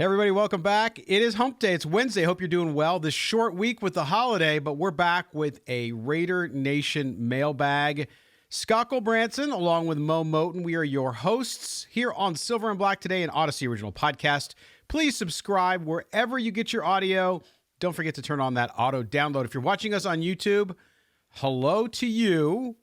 Hey everybody, welcome back. It is Hump Day. It's Wednesday. Hope you're doing well. This short week with the holiday, but we're back with a Raider Nation mailbag. Scott Gulbransen, along with Moe Moton, we are your hosts here on Silver and Black Today, an Odyssey original podcast. Please subscribe wherever you get your audio. Don't forget to turn on that auto download. If you're watching us on YouTube, hello to you,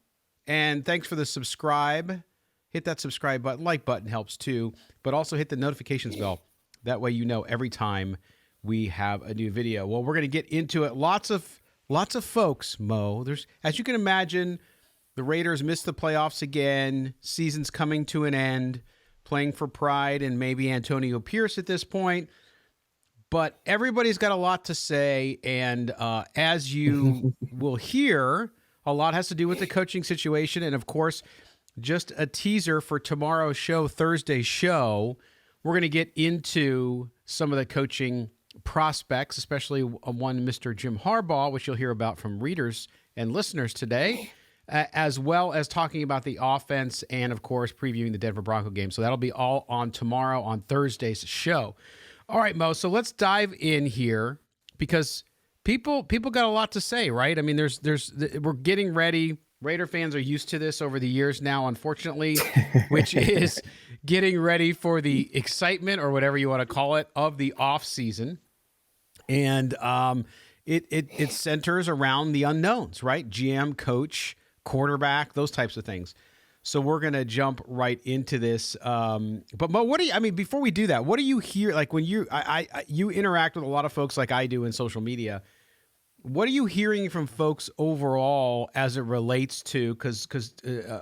and thanks for the subscribe. Hit that subscribe button. Like button helps too, but also hit the notifications bell. That way you know every time we have a new video. Well, we're going to get into it. Lots of folks, Mo. As you can imagine, the Raiders missed the playoffs again. Season's coming to an end. Playing for pride and maybe Antonio Pierce at this point. But everybody's got a lot to say, and as you will hear, a lot has to do with the coaching situation. And, of course, just a teaser for tomorrow's show, Thursday's show. We're going to get into some of the coaching prospects, especially one Mr. Jim Harbaugh, which you'll hear about from readers and listeners today, as well as talking about the offense and, of course, previewing the Denver Bronco game. So that'll be all on tomorrow on Thursday's show. All right, Mo, so let's dive in here because people got a lot to say, right? I mean, we're getting ready. Raider fans are used to this over the years now, unfortunately, which is getting ready for the excitement or whatever you want to call it of the off season. And it centers around the unknowns, right? GM, coach, quarterback, those types of things. So we're going to jump right into this. But Mo, before we do that, what do you hear? Like when you interact with a lot of folks like I do in social media, what are you hearing from folks overall as it relates to, because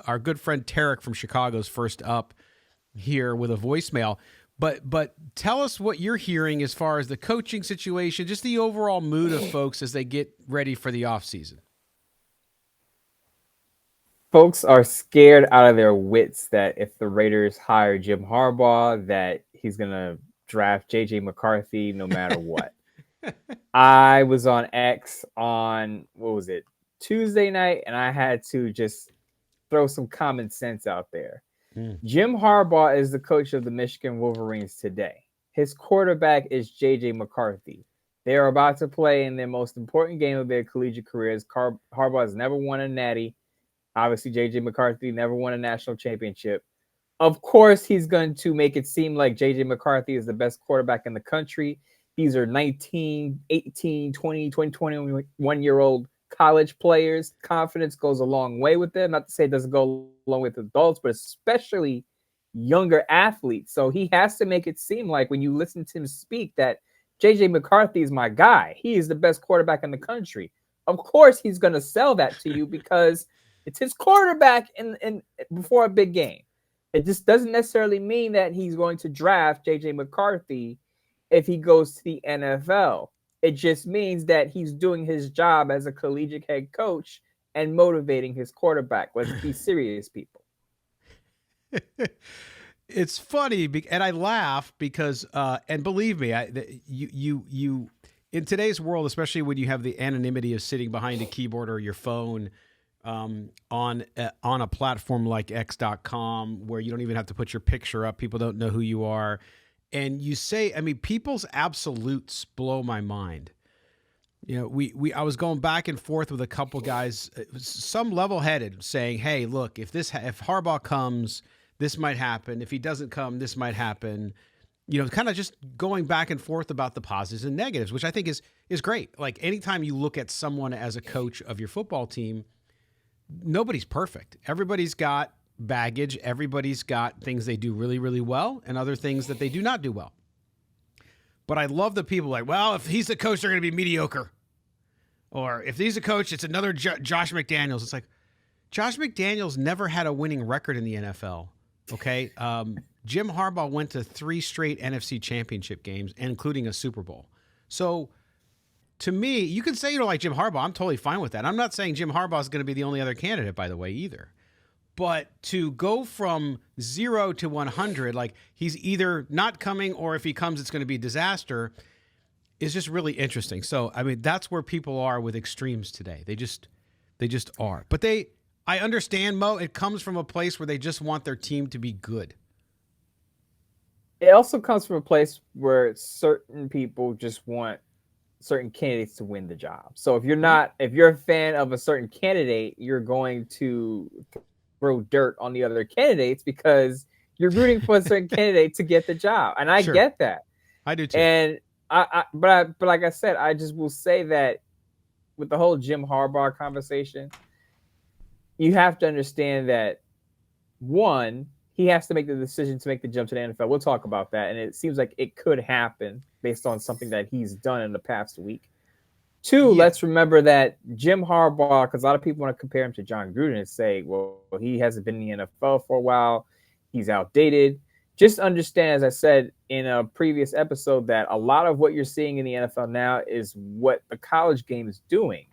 our good friend Tarek from Chicago is first up here with a voicemail, but tell us what you're hearing as far as the coaching situation, just the overall mood of folks as they get ready for the offseason. Folks are scared out of their wits that if the Raiders hire Jim Harbaugh, that he's going to draft J.J. McCarthy no matter what. I was on X on, Tuesday night, and I had to just throw some common sense out there. Jim Harbaugh is the coach of the Michigan Wolverines today. His quarterback is J.J. McCarthy. They are about to play in their most important game of their collegiate careers. Harbaugh has never won a natty. Obviously, J.J. McCarthy never won a national championship. Of course, he's going to make it seem like J.J. McCarthy is the best quarterback in the country. These are 19, 18, 20, 21-year-old college players. Confidence goes a long way with them. Not to say it doesn't go along with adults, but especially younger athletes. So he has to make it seem like when you listen to him speak that J.J. McCarthy is my guy. He is the best quarterback in the country. Of course, he's going to sell that to you because it's his quarterback in before a big game. It just doesn't necessarily mean that he's going to draft J.J. McCarthy if he goes to the NFL. It just means that he's doing his job as a collegiate head coach and motivating his quarterback. Let's be serious, people. It's funny, and I laugh because, and believe me, you in today's world, especially when you have the anonymity of sitting behind a keyboard or your phone on a platform like X.com, where you don't even have to put your picture up, people don't know who you are. And you say, people's absolutes blow my mind. You know, I was going back and forth with a couple guys, some level-headed, saying, "Hey, look, if Harbaugh comes, this might happen. If he doesn't come, this might happen." You know, kind of just going back and forth about the positives and negatives, which I think is great. Like anytime you look at someone as a coach of your football team, nobody's perfect. Everybody's got baggage. Everybody's got things they do really, really well and other things that they do not do well. But I love the people like, well, if he's the coach, they're going to be mediocre. Or if he's a coach, it's another Josh McDaniels. It's like, Josh McDaniels never had a winning record in the NFL. Okay. Jim Harbaugh went to 3 straight NFC championship games, including a Super Bowl. So to me, you can say you don't like Jim Harbaugh. I'm totally fine with that. I'm not saying Jim Harbaugh is going to be the only other candidate, by the way, either. But to go from 0 to 100, like he's either not coming or if he comes, it's going to be disaster, is just really interesting. So, that's where people are with extremes today. They just are. But I understand, Mo, it comes from a place where they just want their team to be good. it also comes from a place where certain people just want certain candidates to win the job. So if you're a fan of a certain candidate, you're going to throw dirt on the other candidates because you're rooting for a certain candidate to get the job. And I Sure. get that. I do too. And but like I said, I just will say that with the whole Jim Harbaugh conversation, you have to understand that one, he has to make the decision to make the jump to the NFL. We'll talk about that. And it seems like it could happen based on something that he's done in the past week. Two, let's remember that Jim Harbaugh, because a lot of people want to compare him to John Gruden and say, well, he hasn't been in the NFL for a while. He's outdated. Just understand, as I said in a previous episode, that a lot of what you're seeing in the NFL now is what the college game is doing.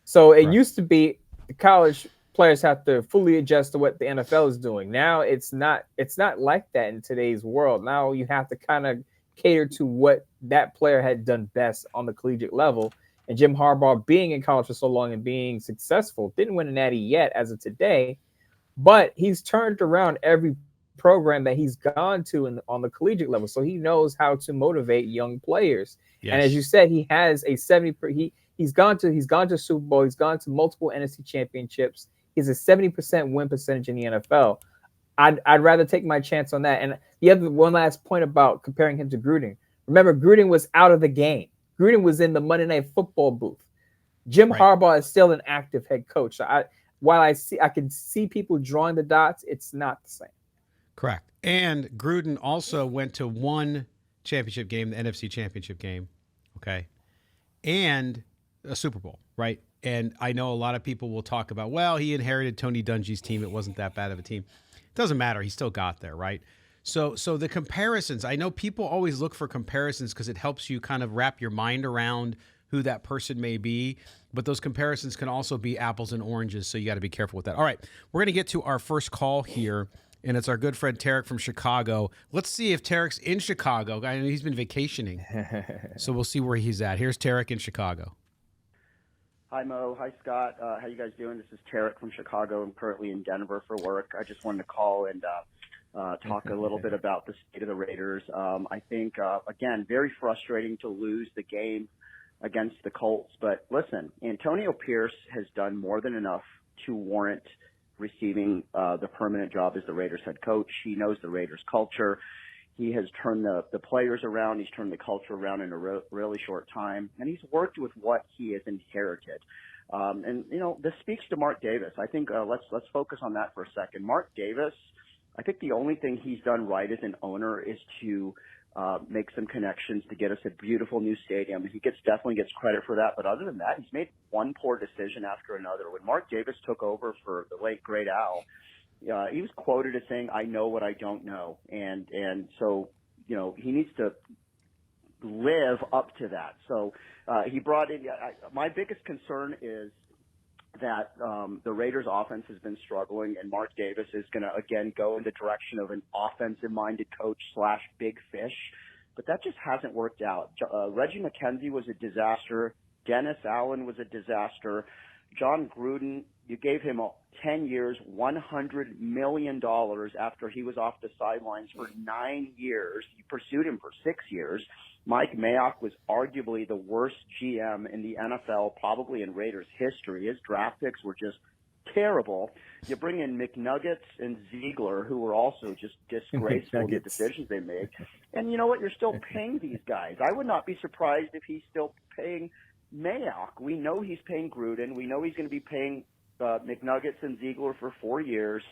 So it used to be the college players have to fully adjust to what the NFL is doing. Now it's not like that in today's world. Now you have to kind of cater to what that player had done best on the collegiate level. And Jim Harbaugh, being in college for so long and being successful, didn't win a natty yet as of today, but he's turned around every program that he's gone to on the collegiate level. So he knows how to motivate young players. Yes. And as you said, he has a 70. He's gone to Super Bowl. He's gone to multiple NFC championships. He's a 70% win percentage in the NFL. I'd rather take my chance on that. And the other one last point about comparing him to Gruden. Remember, Gruden was out of the game. Gruden was in the Monday Night Football booth. Jim Harbaugh is still an active head coach. So while I can see people drawing the dots, it's not the same. Correct. And Gruden also went to one championship game, the NFC championship game, okay, and a Super Bowl, right? And I know a lot of people will talk about, well, he inherited Tony Dungy's team. It wasn't that bad of a team. It doesn't matter. He still got there, right? So the comparisons, I know people always look for comparisons because it helps you kind of wrap your mind around who that person may be. But those comparisons can also be apples and oranges, so you got to be careful with that. All right, we're going to get to our first call here, and it's our good friend Tarek from Chicago. Let's see if Tarek's in Chicago. I know he's been vacationing, so we'll see where he's at. Here's Tarek in Chicago. Hi, Mo. Hi, Scott. How you guys doing? This is Tarek from Chicago. I'm currently in Denver for work. I just wanted to call and talk a little bit about the state of the Raiders. I think, again, very frustrating to lose the game against the Colts. But listen, Antonio Pierce has done more than enough to warrant receiving the permanent job as the Raiders head coach. He knows the Raiders culture. He has turned the players around. He's turned the culture around in a really short time, and he's worked with what he has inherited. And you know, this speaks to Mark Davis. I think let's focus on that for a second. Mark Davis, I think the only thing he's done right as an owner is to make some connections to get us a beautiful new stadium. He definitely gets credit for that. But other than that, he's made one poor decision after another. When Mark Davis took over for the late great Al, he was quoted as saying, "I know what I don't know," and so you know he needs to live up to that. So he brought in. My biggest concern is that the Raiders' offense has been struggling, and Mark Davis is going to again go in the direction of an offensive-minded coach / big fish, but that just hasn't worked out. Reggie McKenzie was a disaster. Dennis Allen was a disaster. John Gruden, you gave him 10 years, $100 million after he was off the sidelines for 9 years. You pursued him for 6 years. Mike Mayock was arguably the worst GM in the NFL, probably in Raiders history. His draft picks were just terrible. You bring in McNuggets and Ziegler, who were also just disgraceful in the decisions they made. And you know what? You're still paying these guys. I would not be surprised if he's still paying Mayock. We know he's paying Gruden. We know he's going to be paying McNuggets and Ziegler for 4 years.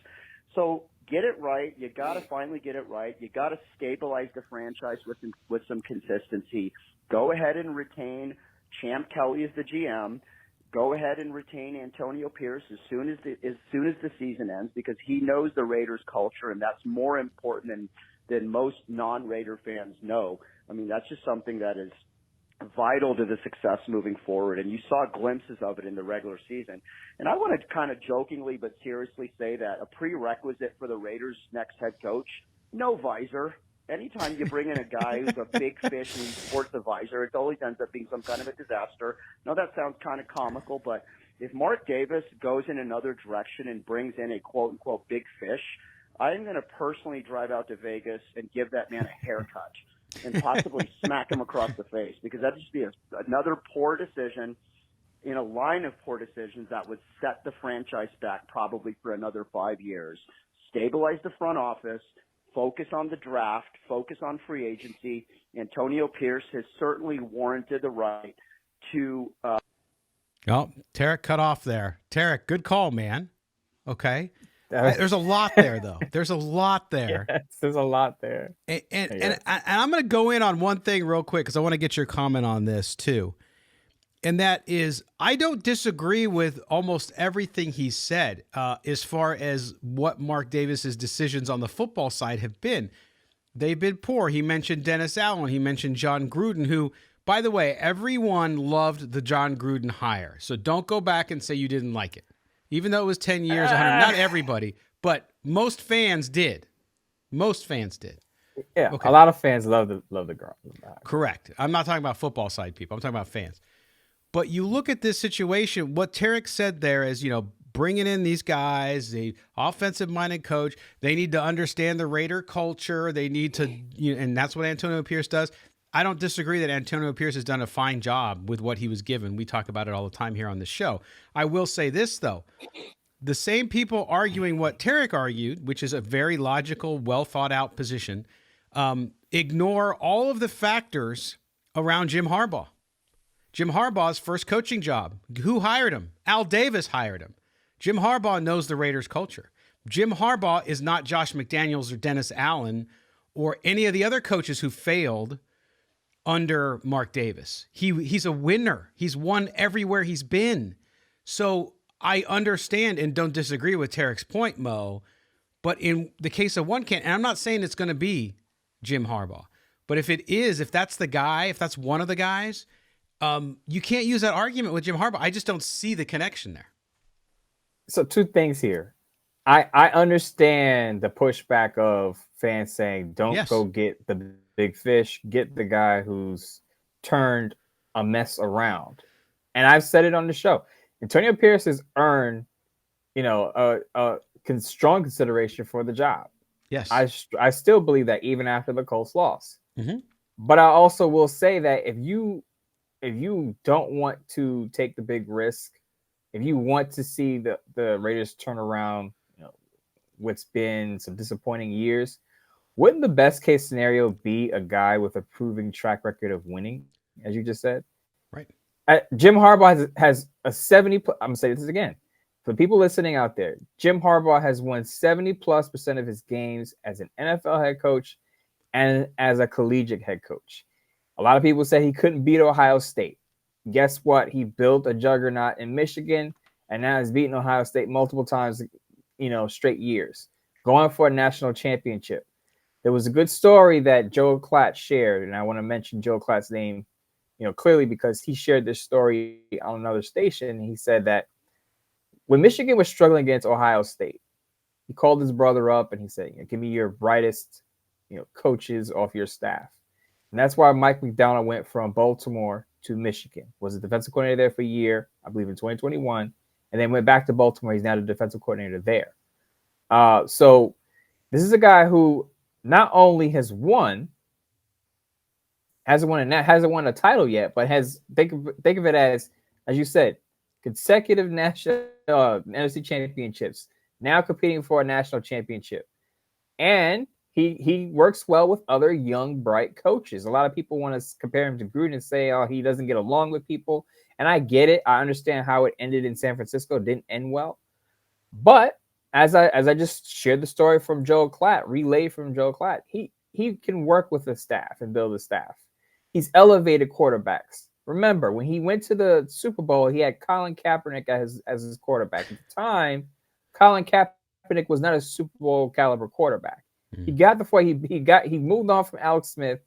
So get it right. You got to finally get it right. You got to stabilize the franchise with some consistency. Go ahead and retain Champ Kelly as the GM. Go ahead and retain Antonio Pierce as soon as the season ends, because he knows the Raiders culture, and that's more important than most non-Raider fans know. I mean, that's just something that is vital to the success moving forward, and you saw glimpses of it in the regular season. And I want to kind of jokingly but seriously say that a prerequisite for the Raiders' next head coach, no visor. Anytime you bring in a guy who's a big fish and he sports a visor, it always ends up being some kind of a disaster. Now, that sounds kind of comical, but if Mark Davis goes in another direction and brings in a quote-unquote big fish, I'm going to personally drive out to Vegas and give that man a haircut and possibly smack him across the face, because that'd just be another poor decision in a line of poor decisions that would set the franchise back probably for another 5 years. Stabilize the front office, focus on the draft, focus on free agency. Antonio Pierce has certainly warranted the right to. Oh, Tarek cut off there. Tarek, good call, man. Okay. There's a lot there, though. There's a lot there. Yes, there's a lot there. And I'm going to go in on one thing real quick because I want to get your comment on this, too. And that is, I don't disagree with almost everything he said as far as what Mark Davis's decisions on the football side have been. They've been poor. He mentioned Dennis Allen. He mentioned John Gruden, who, by the way, everyone loved the John Gruden hire. So don't go back and say you didn't like it. Even though it was 10 years, 100, not everybody, but most fans did. Most fans did. Yeah, okay. A lot of fans love the girl. Correct. I'm not talking about football side people. I'm talking about fans. But you look at this situation, what Tarek said there is, bringing in these guys, the offensive-minded coach, they need to understand the Raider culture. They need to, and that's what Antonio Pierce does. I don't disagree that Antonio Pierce has done a fine job with what he was given. We talk about it all the time here on the show. I will say this, though. The same people arguing what Tarek argued, which is a very logical, well-thought-out position, ignore all of the factors around Jim Harbaugh. Jim Harbaugh's first coaching job. Who hired him? Al Davis hired him. Jim Harbaugh knows the Raiders culture. Jim Harbaugh is not Josh McDaniels or Dennis Allen or any of the other coaches who failed under Mark Davis. He's a winner. He's won everywhere he's been. So I understand and don't disagree with Tarek's point, Mo, but in the case of one and I'm not saying it's going to be Jim Harbaugh, but if it is, if that's the guy, if that's one of the guys, you can't use that argument with Jim Harbaugh. I just don't see the connection there. So two things here. I understand the pushback of fans saying, don't go get the big fish, get the guy who's turned a mess around. And I've said it on the show. Antonio Pierce has earned, a strong consideration for the job. Yes. I still believe that even after the Colts loss. Mm-hmm. But I also will say that if you don't want to take the big risk, if you want to see the Raiders turn around, what's been some disappointing years, wouldn't the best case scenario be a guy with a proven track record of winning, as you just said? Right. Jim Harbaugh has a 70. I'm going to say this again. For people listening out there, Jim Harbaugh has won 70+% of his games as an NFL head coach and as a collegiate head coach. A lot of people say he couldn't beat Ohio State. Guess what? He built a juggernaut in Michigan, and now he's beaten Ohio State multiple times, straight years, going for a national championship. There was a good story that Joe Klatt shared, and I want to mention Joe Klatt's name, clearly because he shared this story on another station. He said that when Michigan was struggling against Ohio State, he called his brother up and he said, give me your brightest, coaches off your staff. And that's why Mike McDonald went from Baltimore to Michigan, was a defensive coordinator there for a year, I believe in 2021, and then went back to Baltimore. He's now the defensive coordinator there. So this is a guy who not only hasn't won a title yet, but has think of it as you said, consecutive national NFC championships, now competing for a national championship. And he works well with other young, bright coaches. A lot of people want to compare him to Gruden and say, oh, he doesn't get along with people. And I get it. I understand how it ended in San Francisco. It didn't end well. But as I just shared the story from Joe Klatt, relayed from Joe Klatt, he can work with the staff and build a staff. He's elevated quarterbacks. Remember, when he went to the Super Bowl, he had Colin Kaepernick as his quarterback. At the time, Colin Kaepernick was not a Super Bowl caliber quarterback. He got before he moved on from Alex Smith,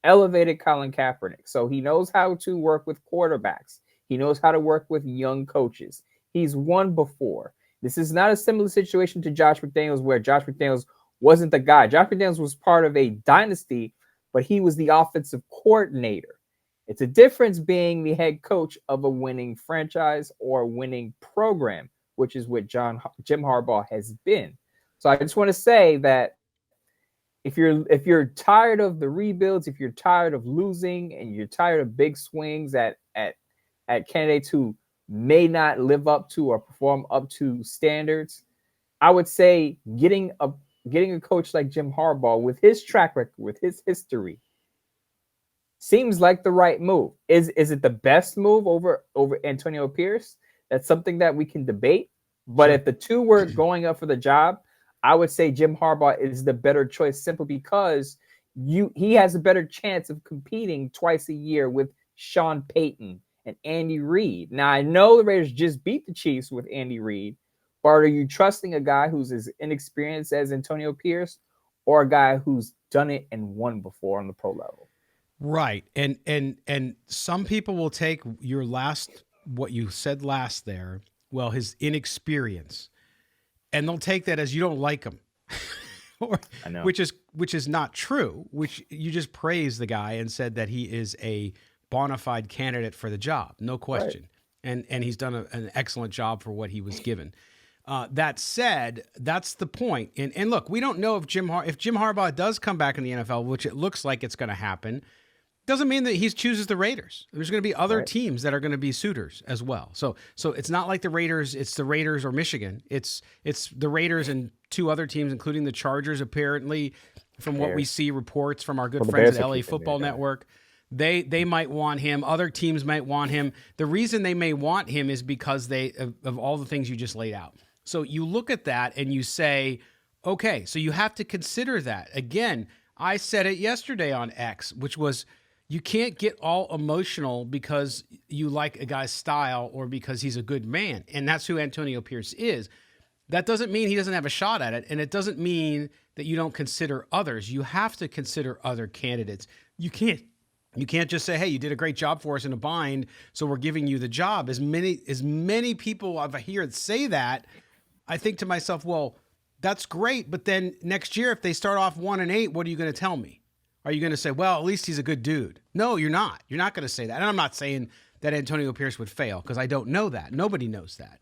elevated Colin Kaepernick. So he knows how to work with quarterbacks. He knows how to work with young coaches. He's won before. This is not a similar situation to Josh McDaniels, where Josh McDaniels wasn't the guy. Josh McDaniels was part of a dynasty, but he was the offensive coordinator. It's a difference being the head coach of a winning franchise or a winning program, which is what Jim Harbaugh has been. So I just want to say that if you're tired of the rebuilds, if you're tired of losing, and you're tired of big swings at candidates who may not live up to or perform up to standards, I would say getting a coach like Jim Harbaugh with his track record, with his history, seems like the right move. Is it the best move over Antonio Pierce? That's something that we can debate. But Sure. if the two were going up for the job, I would say Jim Harbaugh is the better choice, simply because he has a better chance of competing twice a year with Sean Payton and Andy Reid. Now, I know the Raiders just beat the Chiefs with Andy Reid, but are you trusting a guy who's as inexperienced as Antonio Pierce, or a guy who's done it and won before on the pro level? Right. And some people will take what you said last there, well, his inexperience, and they'll take that as you don't like him. I know. Which is not true, which you just praised the guy and said that he is a bona fide candidate for the job. No question. Right. And he's done an excellent job for what he was given. That said, that's the point. And look, we don't know if Jim Harbaugh does come back in the NFL, which it looks like it's going to happen. Doesn't mean that he chooses the Raiders. There's going to be other teams that are going to be suitors as well. So it's not like the Raiders. It's the Raiders or Michigan. It's the Raiders and two other teams, including the Chargers. Apparently, from what we see reports from our good friends at LA Football Network, they might want him. Other teams might want him. The reason they may want him is because of all the things you just laid out. So you look at that and you say, okay, so you have to consider that. Again, I said it yesterday on X, which was, you can't get all emotional because you like a guy's style or because he's a good man. And that's who Antonio Pierce is. That doesn't mean he doesn't have a shot at it. And it doesn't mean that you don't consider others. You have to consider other candidates. You can't just say, hey, you did a great job for us in a bind, so we're giving you the job. As many people I've heard say that, I think to myself, well, that's great. But then next year, if they start off 1-8, what are you going to tell me? Are you going to say, well, at least he's a good dude? No, you're not. You're not going to say that. And I'm not saying that Antonio Pierce would fail, because I don't know that. Nobody knows that.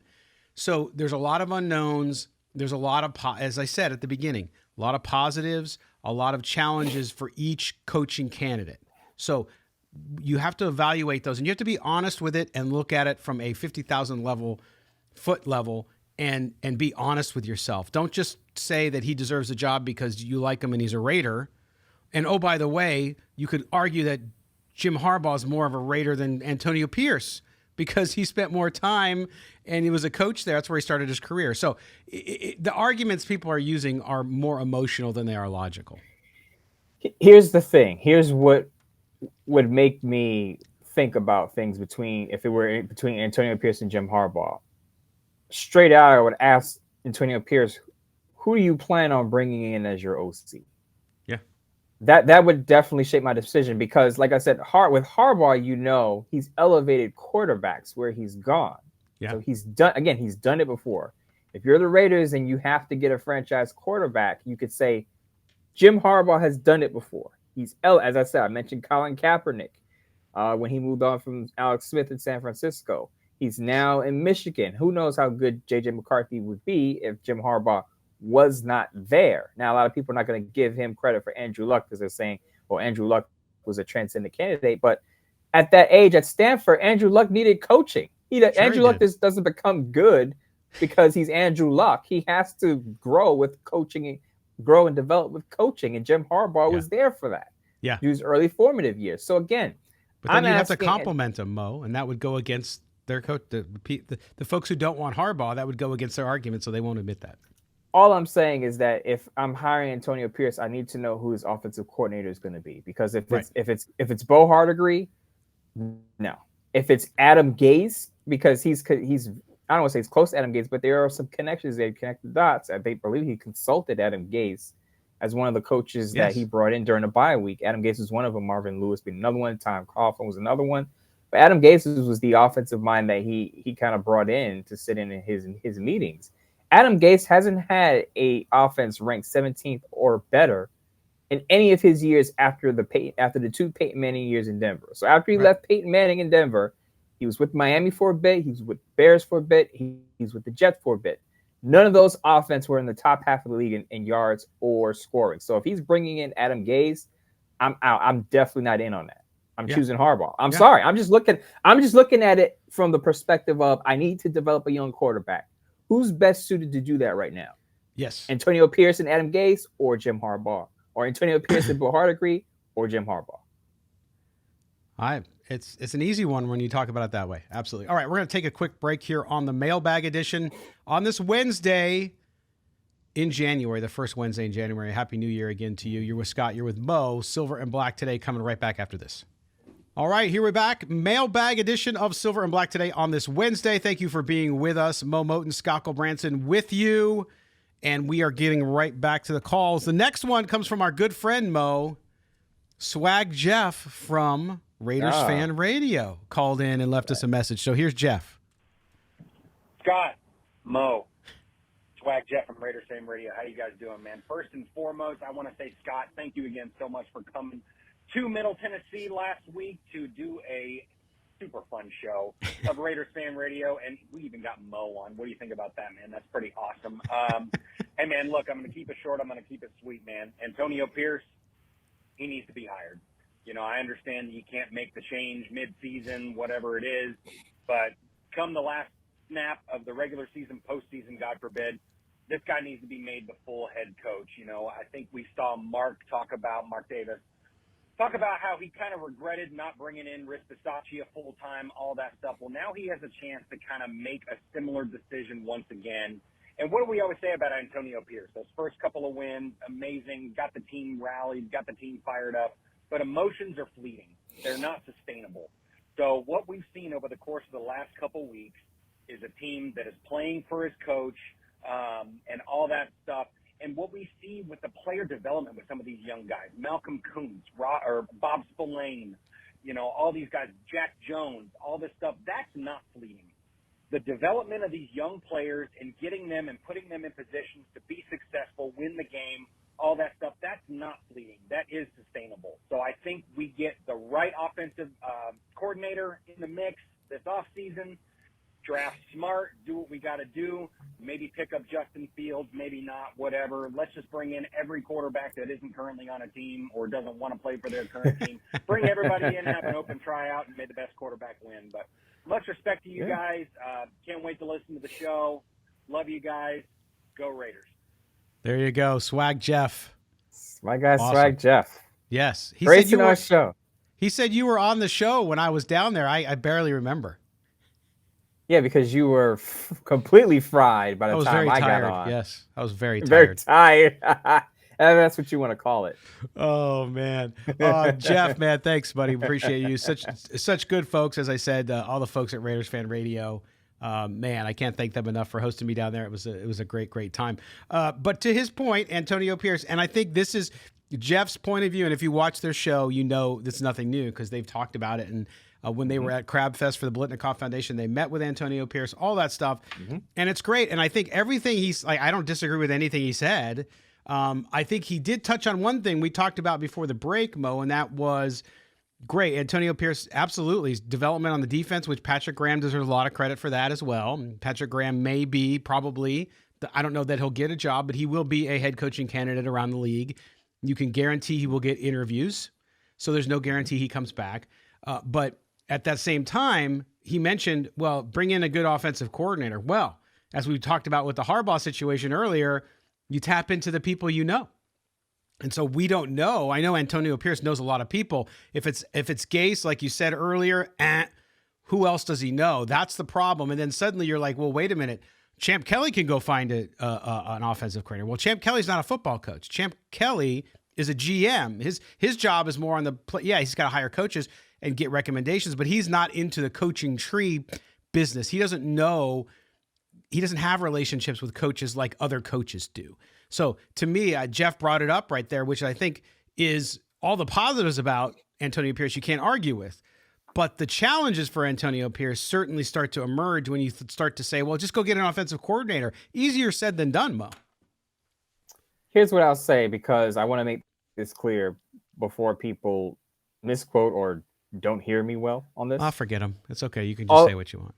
So there's a lot of unknowns. There's a lot of, as I said at the beginning, a lot of positives, a lot of challenges for each coaching candidate. So you have to evaluate those, and you have to be honest with it and look at it from a 50,000 foot level and be honest with yourself. Don't just say that he deserves a job because you like him and he's a Raider. And oh, by the way, you could argue that Jim Harbaugh is more of a Raider than Antonio Pierce because he spent more time and he was a coach there. That's where he started his career. So the arguments people are using are more emotional than they are logical. Here's the thing. Here's what would make me think about things between Antonio Pierce and Jim Harbaugh. Straight out, I would ask Antonio Pierce, who do you plan on bringing in as your OC? That would definitely shape my decision, because, like I said, with Harbaugh, he's elevated quarterbacks where he's gone. Yeah. So he's done it before. If you're the Raiders and you have to get a franchise quarterback, you could say Jim Harbaugh has done it before. As I said, I mentioned Colin Kaepernick when he moved on from Alex Smith in San Francisco. He's now in Michigan. Who knows how good J.J. McCarthy would be if Jim Harbaugh was not there. Now, a lot of people are not going to give him credit for Andrew Luck because they're saying, well, Andrew Luck was a transcendent candidate. But at that age at Stanford, Andrew Luck needed coaching. Andrew Luck just doesn't become good because he's Andrew Luck. He has to grow with coaching, grow and develop with coaching. And Jim Harbaugh was there for that. Yeah. His early formative years. So again, but then you have to compliment him, Mo, and that would go against their coach. The folks who don't want Harbaugh, that would go against their argument, so they won't admit that. All I'm saying is that if I'm hiring Antonio Pierce, I need to know who his offensive coordinator is going to be. Because if it's Bo Hardegree, no. If it's Adam Gase, because he's I don't want to say he's close to Adam Gase, but there are some connections. They connect the dots. They believe he consulted Adam Gase as one of the coaches that he brought in during the bye week. Adam Gase was one of them. Marvin Lewis being another one. Tom Coughlin was another one. But Adam Gase was the offensive mind that he kind of brought in to sit in his meetings. Adam Gase hasn't had a offense ranked 17th or better in any of his years after the two Peyton Manning years in Denver. So after he left Peyton Manning in Denver, he was with Miami for a bit. He was with Bears for a bit. He's with the Jets for a bit. None of those offense were in the top half of the league in yards or scoring. So if he's bringing in Adam Gase, I'm out. I'm definitely not in on that. I'm choosing Harbaugh. I'm sorry. I'm just looking at it from the perspective of I need to develop a young quarterback. Who's best suited to do that right now? Yes. Antonio Pierce and Adam Gase or Jim Harbaugh? Or Antonio Pierce and Bill Hardegree or Jim Harbaugh? It's an easy one when you talk about it that way. Absolutely. All right, we're going to take a quick break here on the Mailbag edition on this Wednesday in January, the first Wednesday in January. Happy New Year again to you. You're with Scott. You're with Mo. Silver and Black today, coming right back after this. All right, here we're back. Mailbag edition of Silver and Black today on this Wednesday. Thank you for being with us. Moe Moton, Scott Gulbransen with you. And we are getting right back to the calls. The next one comes from our good friend, Mo. Swag Jeff from Raiders Fan Radio called in and left us a message. So here's Jeff. Scott, Mo, Swag Jeff from Raiders Fan Radio. How you guys doing, man? First and foremost, I want to say, Scott, thank you again so much for coming to Middle Tennessee last week to do a super fun show of Raiders Fan Radio, and we even got Mo on. What do you think about that, man? That's pretty awesome. Hey, man, look, I'm going to keep it short. I'm going to keep it sweet, man. Antonio Pierce, he needs to be hired. You know, I understand you can't make the change mid-season, whatever it is, but come the last snap of the regular season, postseason, God forbid, this guy needs to be made the full head coach. You know, I think we saw Mark Davis, talk about how he kind of regretted not bringing in Rich Bisaccia full-time, all that stuff. Well, now he has a chance to kind of make a similar decision once again. And what do we always say about Antonio Pierce? Those first couple of wins, amazing, got the team rallied, got the team fired up, but emotions are fleeting. They're not sustainable. So what we've seen over the course of the last couple of weeks is a team that is playing for his coach and all that stuff. And what we see with the player development with some of these young guys, Malcolm Kuntz, Bob Spillane, you know, all these guys, Jack Jones, all this stuff, that's not fleeting. The development of these young players and getting them and putting them in positions to be successful, win the game, all that stuff, that's not fleeting. That is sustainable. So I think we get the right offensive coordinator in the mix this offseason. Draft smart, do what we got to do, maybe pick up Justin Fields, maybe not, whatever. Let's just bring in every quarterback that isn't currently on a team or doesn't want to play for their current team. Bring everybody in, have an open tryout, and may the best quarterback win. But much respect to you guys. Can't wait to listen to the show. Love you guys. Go Raiders. There you go, Swag Jeff. My guy, Awesome. Swag Jeff. Yes. He Great said you to were, our show. He said you were on the show when I was down there. I barely remember. Yeah, because you were completely fried by the time I got on. Yes, I was very tired. Very tired. That's what you want to call it. Oh, man. Jeff, man, thanks, buddy. Appreciate you. Such good folks, as I said, all the folks at Raiders Fan Radio. Man, I can't thank them enough for hosting me down there. It was a great time. But to his point, Antonio Pierce, and I think this is Jeff's point of view, and if you watch their show, you know it's nothing new because they've talked about it. And when they were at Crab Fest for the Blitnikoff Foundation, they met with Antonio Pierce, all that stuff. And it's great. And I think everything he's like, I don't disagree with anything he said. I think he did touch on one thing we talked about before the break, Mo, and that was great. Antonio Pierce, absolutely. His development on the defense, which Patrick Graham deserves a lot of credit for that as well. Patrick Graham may be probably, I don't know that he'll get a job, but he will be a head coaching candidate around the league. You can guarantee he will get interviews. So there's no guarantee he comes back. But at that same time, he mentioned, well, bring in a good offensive coordinator. Well, as we talked about with the Harbaugh situation earlier, you tap into the people you know. And so we don't know. I know Antonio Pierce knows a lot of people. If it's Gase, like you said earlier, who else does he know? That's the problem. And then suddenly you're like, well, wait a minute. Champ Kelly can go find an offensive coordinator. Well, Champ Kelly's not a football coach. Champ Kelly is a GM. His job is more on the play. Yeah, he's got to hire coaches and get recommendations, but he's not into the coaching tree business. He doesn't know. He doesn't have relationships with coaches like other coaches do. So to me, Jeff brought it up right there, which I think is all the positives about Antonio Pierce you can't argue with. But the challenges for Antonio Pierce certainly start to emerge when you start to say, well, just go get an offensive coordinator. Easier said than done, Mo. Here's what I'll say, because I want to make this clear before people misquote or don't hear me well on this. I'll forget him. It's okay. You can just say what you want.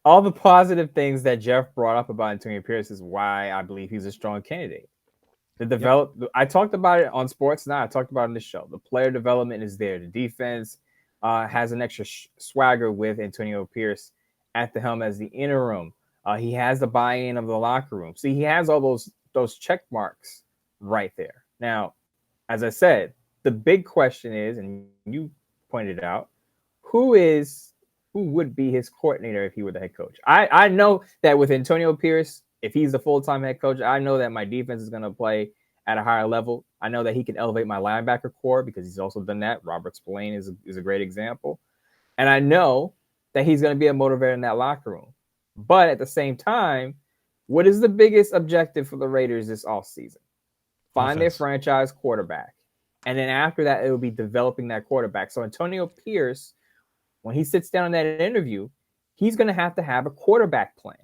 all the positive things that Jeff brought up about Antonio Pierce is why I believe he's a strong candidate. I talked about it on Sports Now. I talked about it on this show. The player development is there. The defense has an extra swagger with Antonio Pierce at the helm as the interim. He has the buy-in of the locker room. See, he has all those check marks right there. Now, as I said, the big question is, and you pointed out, who would be his coordinator if he were the head coach? I know that with Antonio Pierce, if he's the full-time head coach, I know that my defense is going to play at a higher level. I know that he can elevate my linebacker core because he's also done that. Robert Spillane is a great example. And I know that he's going to be a motivator in that locker room. But at the same time, what is the biggest objective for the Raiders this offseason? Find their franchise quarterback. And then after that, it will be developing that quarterback. So Antonio Pierce, when he sits down in that interview, he's going to have a quarterback plan.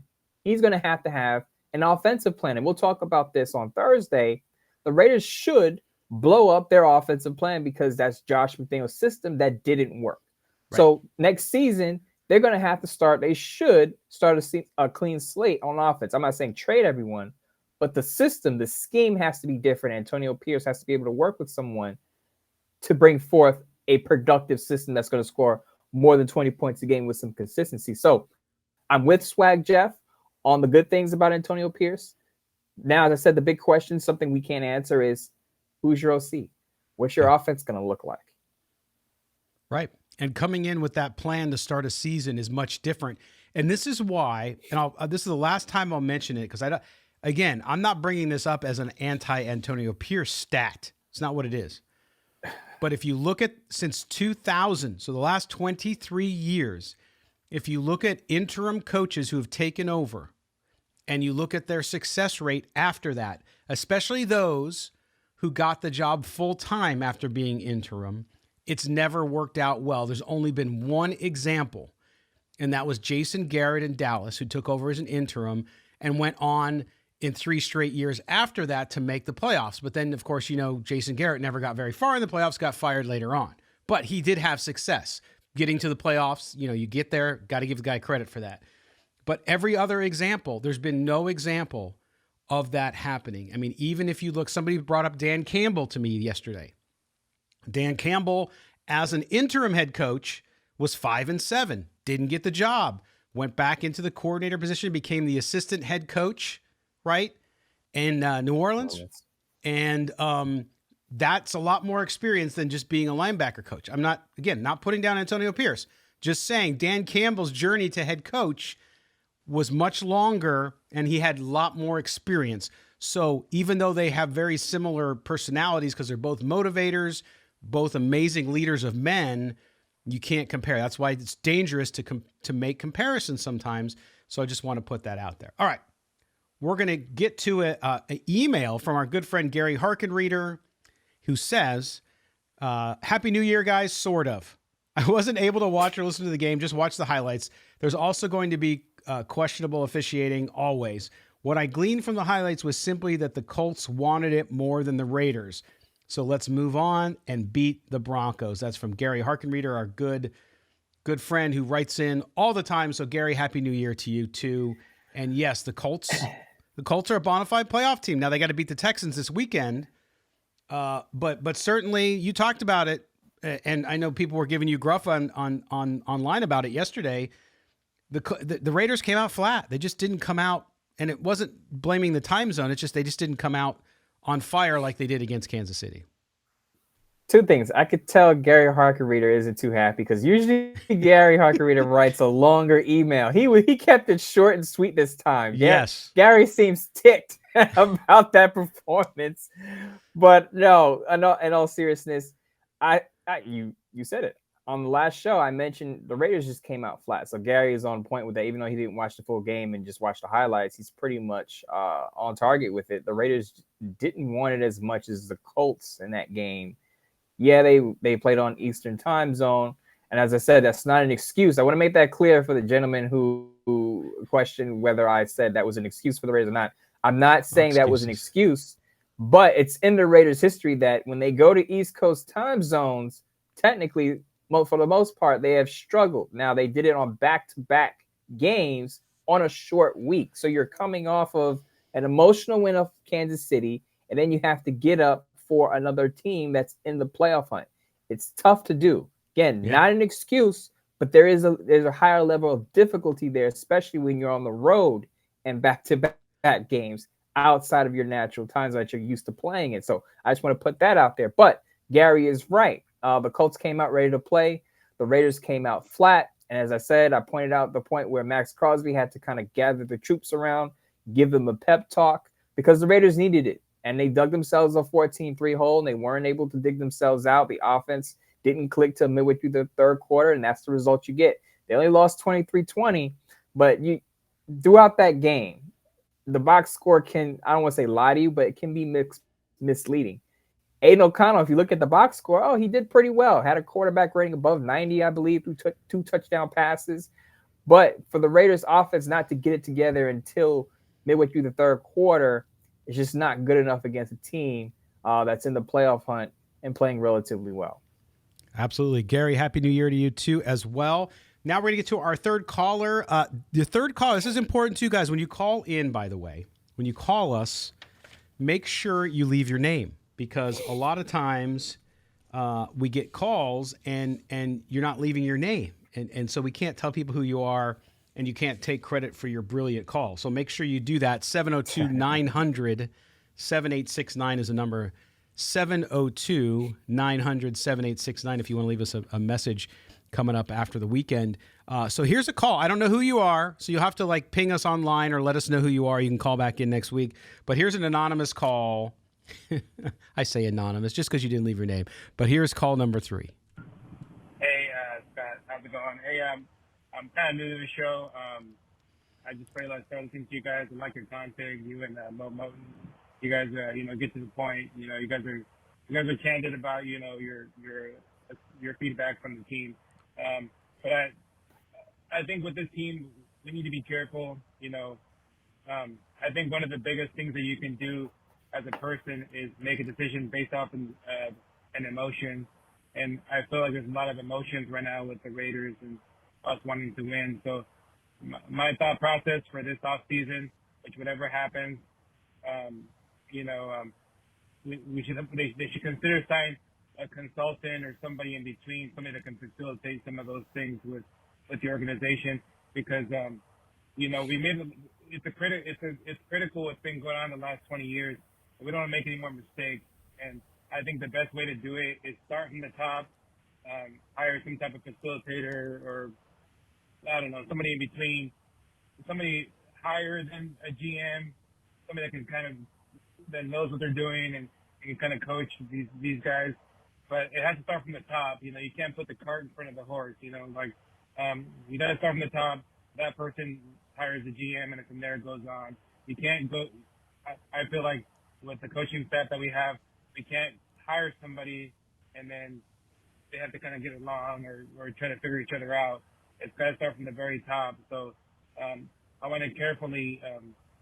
He's going to have an offensive plan. And we'll talk about this on Thursday. The Raiders should blow up their offensive plan because that's Josh McDaniel's system that didn't work. Right. So next season, they're going to have to they should start a clean slate on offense. I'm not saying trade everyone, but the system, the scheme has to be different. Antonio Pierce has to be able to work with someone to bring forth a productive system that's going to score more than 20 points a game with some consistency. So I'm with Swag Jeff on the good things about Antonio Pierce. Now, as I said, the big question, something we can't answer is, who's your OC? What's your offense going to look like? Right. And coming in with that plan to start a season is much different. And this is why, and this is the last time I'll mention it, because I'm not bringing this up as an anti-Antonio Pierce stat. It's not what it is. But if you look at since 2000, so the last 23 years, if you look at interim coaches who have taken over and you look at their success rate after that, especially those who got the job full time after being interim, it's never worked out well. There's only been one example, and that was Jason Garrett in Dallas, who took over as an interim and went on in 3 straight years after that to make the playoffs. But then, of course, Jason Garrett never got very far in the playoffs, got fired later on. But he did have success getting to the playoffs. You get there, got to give the guy credit for that. But every other example, there's been no example of that happening. I mean, even if you look, somebody brought up Dan Campbell to me yesterday. Dan Campbell, as an interim head coach, was 5-7, didn't get the job, went back into the coordinator position, became the assistant head coach, right, in New Orleans. And that's a lot more experience than just being a linebacker coach. I'm not putting down Antonio Pierce, just saying Dan Campbell's journey to head coach was much longer and he had a lot more experience. So even though they have very similar personalities because they're both motivators, both amazing leaders of men, you can't compare. That's why it's dangerous to make comparisons sometimes. So I just want to put that out there. All right. We're going to get to an email from our good friend Gary Harkenreader, who says, Happy New Year, guys, sort of. I wasn't able to watch or listen to the game, just watch the highlights. There's also going to be questionable officiating always. What I gleaned from the highlights was simply that the Colts wanted it more than the Raiders. So let's move on and beat the Broncos. That's from Gary Harkenreader, our good friend who writes in all the time. So Gary, Happy New Year to you too. And yes, the Colts are a bona fide playoff team. Now they got to beat the Texans this weekend. But certainly you talked about it, and I know people were giving you gruff on online about it yesterday. The Raiders came out flat. They just didn't come out, and it wasn't blaming the time zone. It's just they just didn't come out on fire like they did against Kansas City. 2 things. I could tell Gary Harkenreader isn't too happy because usually Gary Harkenreader writes a longer email. He kept it short and sweet this time. Yes. Gary seems ticked about that performance. But no, in all seriousness, you said it. On the last show, I mentioned the Raiders just came out flat. So Gary is on point with that. Even though he didn't watch the full game and just watched the highlights, he's pretty much on target with it. The Raiders didn't want it as much as the Colts in that game. Yeah, they played on Eastern time zone. And as I said, that's not an excuse. I want to make that clear for the gentleman who questioned whether I said that was an excuse for the Raiders or not. I'm not saying that was an excuse, but it's in the Raiders' history that when they go to East Coast time zones, technically, for the most part, they have struggled. Now, they did it on back-to-back games on a short week. So you're coming off of an emotional win of Kansas City, and then you have to get up for another team that's in the playoff hunt. It's tough to do. Again, not an excuse, but there's a higher level of difficulty there, especially when you're on the road and back-to-back games outside of your natural times that you're used to playing it. So I just want to put that out there. But Gary is right. The Colts came out ready to play. The Raiders came out flat. And as I said, I pointed out the point where Max Crosby had to kind of gather the troops around, give them a pep talk, because the Raiders needed it. And they dug themselves a 14-3 hole, and they weren't able to dig themselves out. The offense didn't click till midway through the third quarter, and that's the result you get. They only lost 23-20, but throughout that game, the box score can, I don't want to say lie to you, but it can be misleading. Aiden O'Connell, if you look at the box score, he did pretty well. Had a quarterback rating above 90, I believe, through two touchdown passes. But for the Raiders offense not to get it together until midway through the third quarter, it's just not good enough against a team that's in the playoff hunt and playing relatively well. Absolutely. Gary, Happy New Year to you too as well. Now we're going to get to our third caller. The third caller, this is important too, guys. When you call in, by the way, when you call us, make sure you leave your name, because a lot of times we get calls and you're not leaving your name. And so we can't tell people who you are, and you can't take credit for your brilliant call. So make sure you do that. 702-900-7869 is the number. 702-900-7869 if you want to leave us a message coming up after the weekend. So here's a call. I don't know who you are, so you'll have to ping us online or let us know who you are. You can call back in next week. But here's an anonymous call. I say anonymous just because you didn't leave your name. But here's call number 3. Hey, Scott. How's it going? Hey, I'm kind of new to the show. I just started listening to you guys. I like your content. You and Moe Moton. You guys, get to the point. You guys are candid about, your feedback from the team. But I think with this team, we need to be careful. I think one of the biggest things that you can do as a person is make a decision based off an emotion. And I feel like there's a lot of emotions right now with the Raiders and us wanting to win. So my thought process for this off season, which whatever happens, they should consider signing a consultant or somebody in between, somebody that can facilitate some of those things with the organization, because it's critical what's been going on the last 20 years. We don't want to make any more mistakes, and I think the best way to do it is start from the top, hire some type of facilitator, or I don't know, somebody in between, somebody higher than a GM, somebody that can that knows what they're doing and can kind of coach these guys. But it has to start from the top. You can't put the cart in front of the horse. You got to start from the top. That person hires a GM, and from there it goes on. You can't go. I feel like with the coaching staff that we have, we can't hire somebody and then they have to kind of get along or try to figure each other out. It's got to start from the very top. So I want to carefully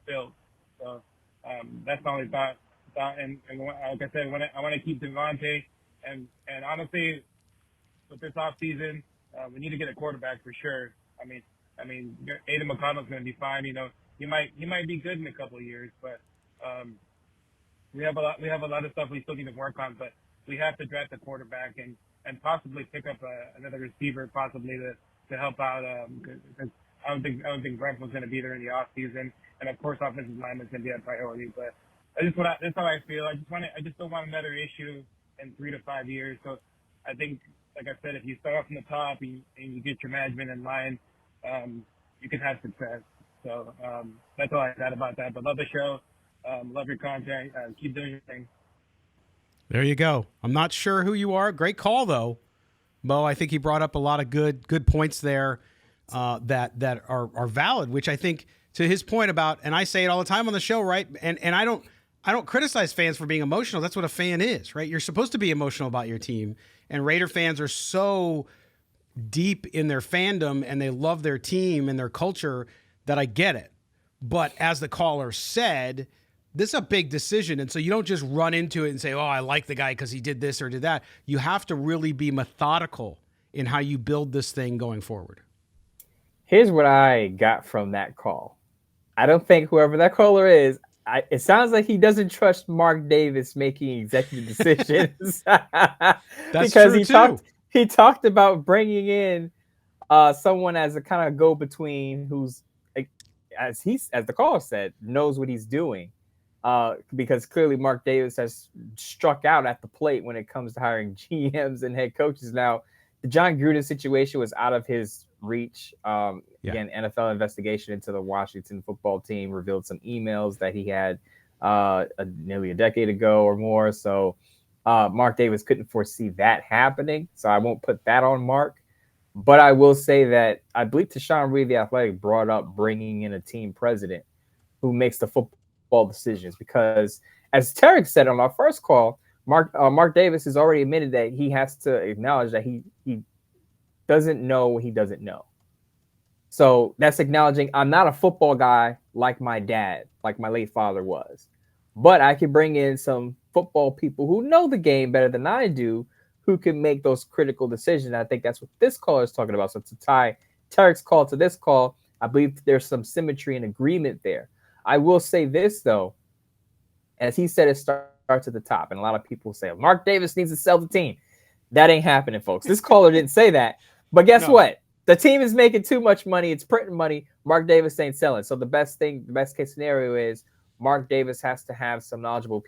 build. So that's my only thought. And like I said, I want to keep Devontae. And honestly, with this off season, we need to get a quarterback for sure. I mean, Aiden McConnell's going to be fine. He might be good in a couple of years, but we have a lot of stuff we still need to work on. But we have to draft a quarterback and possibly pick up another receiver, possibly to help out. Because I don't think Brentford's going to be there in the off season, and of course, offensive lineman's going to be a priority. But that's how I feel. I just don't want another issue in 3 to 5 years. So I think, like I said, if you start off from the top and you get your management in line, you can have success. So that's all I got about that. But love the show. Love your content. Keep doing your thing. There you go. I'm not sure who you are. Great call, though, Mo. I think he brought up a lot of good points there that are valid, which I think, to his point about, and I say it all the time on the show, right? And I don't criticize fans for being emotional. That's what a fan is, right? You're supposed to be emotional about your team. And Raider fans are so deep in their fandom and they love their team and their culture that I get it. But as the caller said, this is a big decision. And so you don't just run into it and say, oh, I like the guy because he did this or did that. You have to really be methodical in how you build this thing going forward. Here's what I got from that call. I don't think whoever that caller is, it sounds like he doesn't trust Mark Davis making executive decisions That's because true too. he talked about bringing in someone as a kind of go between who's, as the caller said, knows what he's doing. Because clearly Mark Davis has struck out at the plate when it comes to hiring GMs and head coaches. Now, the John Gruden situation was out of his reach. Again, NFL investigation into the Washington football team revealed some emails that he had nearly a decade ago or more. So Mark Davis couldn't foresee that happening. So I won't put that on Mark. But I will say that I believe Tashawn Reed, the Athletic, brought up bringing in a team president who makes the football decisions. Because as Tarek said on our first call, Mark Davis has already admitted that he has to acknowledge that he doesn't know what he doesn't know. So that's acknowledging I'm not a football guy like my dad, like my late father was. But I can bring in some football people who know the game better than I do, who can make those critical decisions. I think that's what this caller is talking about. So to tie Tarek's call to this call, I believe there's some symmetry and agreement there. I will say this, though. As he said, it starts at the top. And a lot of people say, Mark Davis needs to sell the team. That ain't happening, folks. This caller didn't say that. But guess what? The team is making too much money. It's printing money. Mark Davis ain't selling. So the best case scenario is Mark Davis has to have some knowledgeable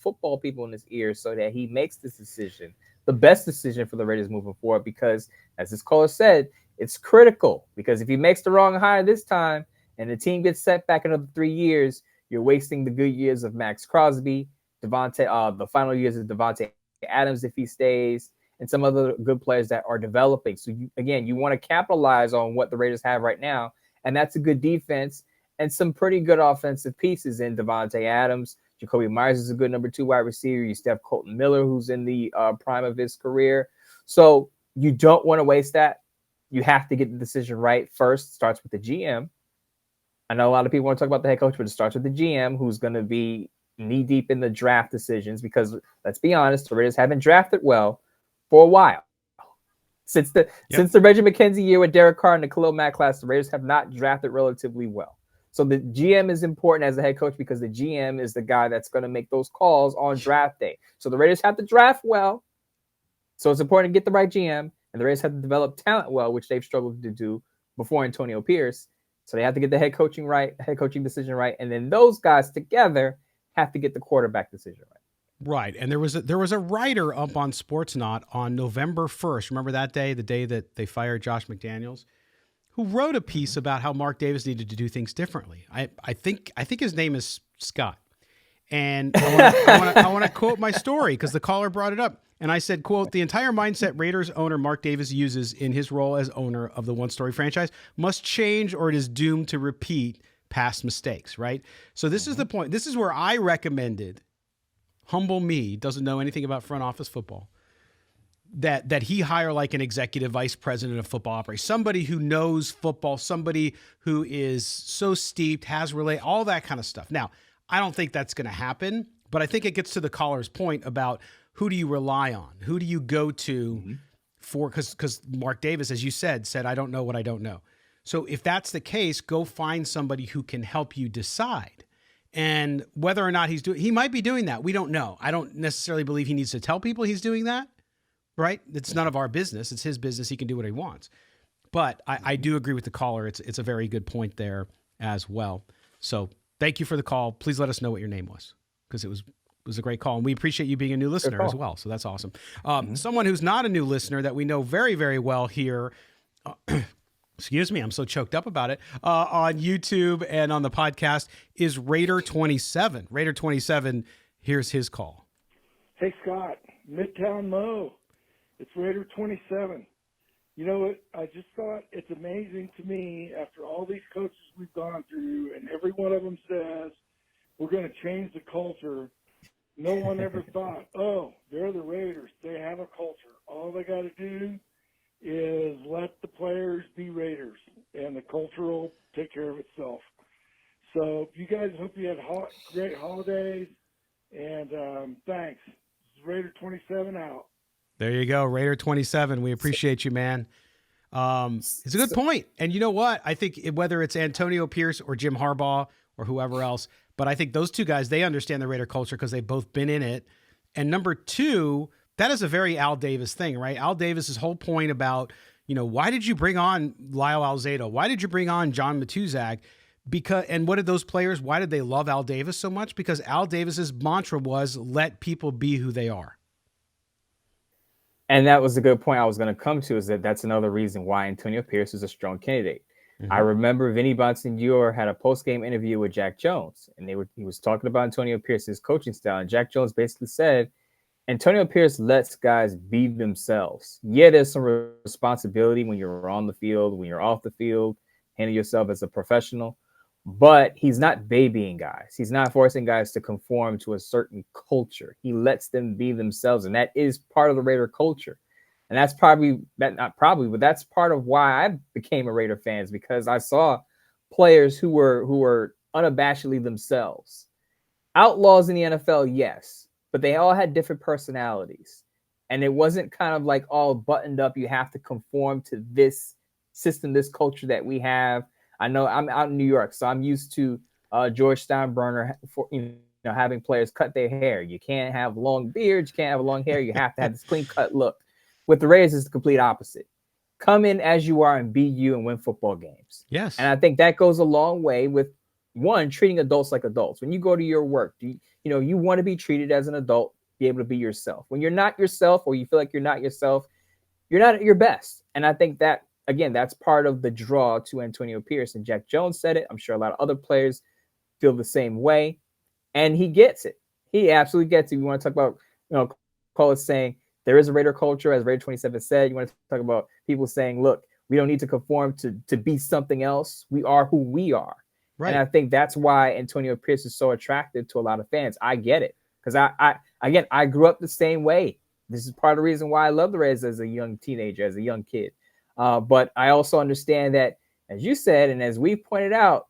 football people in his ear so that he makes this decision, the best decision for the Raiders moving forward. Because as this caller said, it's critical. Because if he makes the wrong hire this time and the team gets set back another 3 years, you're wasting the good years of Max Crosby, the final years of Devontae Adams if he stays, and some other good players that are developing. So, you want to capitalize on what the Raiders have right now, and that's a good defense and some pretty good offensive pieces in Devontae Adams. Jacoby Myers is a good number 2 wide receiver. You still have Colton Miller, who's in the prime of his career. So you don't want to waste that. You have to get the decision right first. It starts with the GM. I know a lot of people want to talk about the head coach, but it starts with the GM, who's going to be knee-deep in the draft decisions because, let's be honest, the Raiders haven't drafted well for a while. Since the Reggie McKenzie year with Derek Carr and the Khalil Mack class, the Raiders have not drafted relatively well. So the GM is important as a head coach because the GM is the guy that's going to make those calls on draft day. So the Raiders have to draft well. So it's important to get the right GM, and the Raiders have to develop talent well, which they've struggled to do before Antonio Pierce. So they have to get the head coaching decision right, and then those guys together have to get the quarterback decision right. Right, and there was a writer up on Sportsnaut on November 1st. Remember that day, the day that they fired Josh McDaniels, who wrote a piece about how Mark Davis needed to do things differently. I think his name is Scott, and I want to quote my story because the caller brought it up. And I said, quote, the entire mindset Raiders owner Mark Davis uses in his role as owner of the one-story franchise must change or it is doomed to repeat past mistakes, right? So this is the point. This is where I recommended, humble me, doesn't know anything about front office football, that he hire like an executive vice president of football operations, somebody who knows football, somebody who is so steeped, has all that kind of stuff. Now, I don't think that's going to happen, but I think it gets to the caller's point about who do you rely on? Who do you go to for, because Mark Davis, as you said, I don't know what I don't know. So if that's the case, go find somebody who can help you decide. And whether or not he might be doing that. We don't know. I don't necessarily believe he needs to tell people he's doing that, right? It's none of our business. It's his business. He can do what he wants. But I do agree with the caller. It's a very good point there as well. So thank you for the call. Please let us know what your name was because it was a great call. And we appreciate you being a new listener as well. So that's awesome. Someone who's not a new listener that we know very, very well here, excuse me, I'm so choked up about it, on YouTube and on the podcast is Raider27. Raider27, here's his call. Hey, Scott, Midtown Mo. It's Raider27. You know what? I just thought it's amazing to me after all these coaches we've gone through and every one of them says, we're going to change the culture. No one ever thought, oh, they're the Raiders. They have a culture. All they got to do is let the players be Raiders, and the culture will take care of itself. So you guys, hope you had great holidays, and thanks. This is Raider 27 out. There you go, Raider 27. We appreciate you, man. It's a good point. And you know what? I think whether it's Antonio Pierce or Jim Harbaugh or whoever else, but I think those two guys, they understand the Raider culture because they've both been in it. And number two, that is a very Al Davis thing, right? Al Davis's whole point about, why did you bring on Lyle Alzado? Why did you bring on John Matuzak? And what did those players, why did they love Al Davis so much? Because Al Davis's mantra was, let people be who they are. And that was a good point I was going to come to, is that's another reason why Antonio Pierce is a strong candidate. Mm-hmm. I remember Vinny Bonsignore had a post-game interview with Jack Jones, and he was talking about Antonio Pierce's coaching style. And Jack Jones basically said, Antonio Pierce lets guys be themselves. Yeah, there's some responsibility when you're on the field, when you're off the field, handle yourself as a professional. But he's not babying guys. He's not forcing guys to conform to a certain culture. He lets them be themselves. And that is part of the Raider culture. And that's that's part of why I became a Raider fan, is because I saw players who were unabashedly themselves. Outlaws in the NFL, yes, but they all had different personalities. And it wasn't kind of like all buttoned up. You have to conform to this system, this culture that we have. I know I'm out in New York, so I'm used to George Steinbrenner having players cut their hair. You can't have long beards, you can't have long hair. You have to have this clean cut look. With the Raiders, it's the complete opposite. Come in as you are and be you and win football games. Yes, and I think that goes a long way with treating adults like adults. When you go to your work, you want to be treated as an adult, be able to be yourself. When you're not yourself, or you feel like you're not yourself, you're not at your best. And I think that, again, that's part of the draw to Antonio Pierce. And Jack Jones said it. I'm sure a lot of other players feel the same way. And he gets it. He absolutely gets it. You want to talk about, call it saying there is a Raider culture, as Raider 27 said. You want to talk about people saying, look, we don't need to conform to be something else. We are who we are. Right. And I think that's why Antonio Pierce is so attractive to a lot of fans. I get it. Because I grew up the same way. This is part of the reason why I love the Raiders as a young teenager, as a young kid. But I also understand that, as you said, and as we pointed out,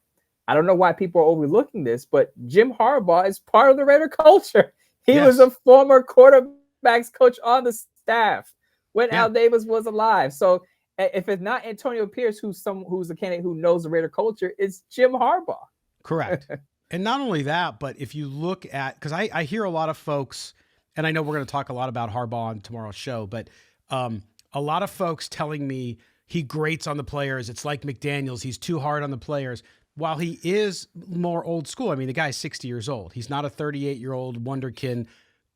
I don't know why people are overlooking this, but Jim Harbaugh is part of the Raider culture. He was a former quarterbacks coach on the staff when Al Davis was alive. So if it's not Antonio Pierce, who's a candidate who knows the Raider culture, it's Jim Harbaugh. Correct. And not only that, but if you look at, because I hear a lot of folks, and I know we're going to talk a lot about Harbaugh on tomorrow's show, but a lot of folks telling me he grates on the players. It's like McDaniels. He's too hard on the players. While he is more old school, I mean, the guy's 60 years old. He's not a 38-year-old wonderkin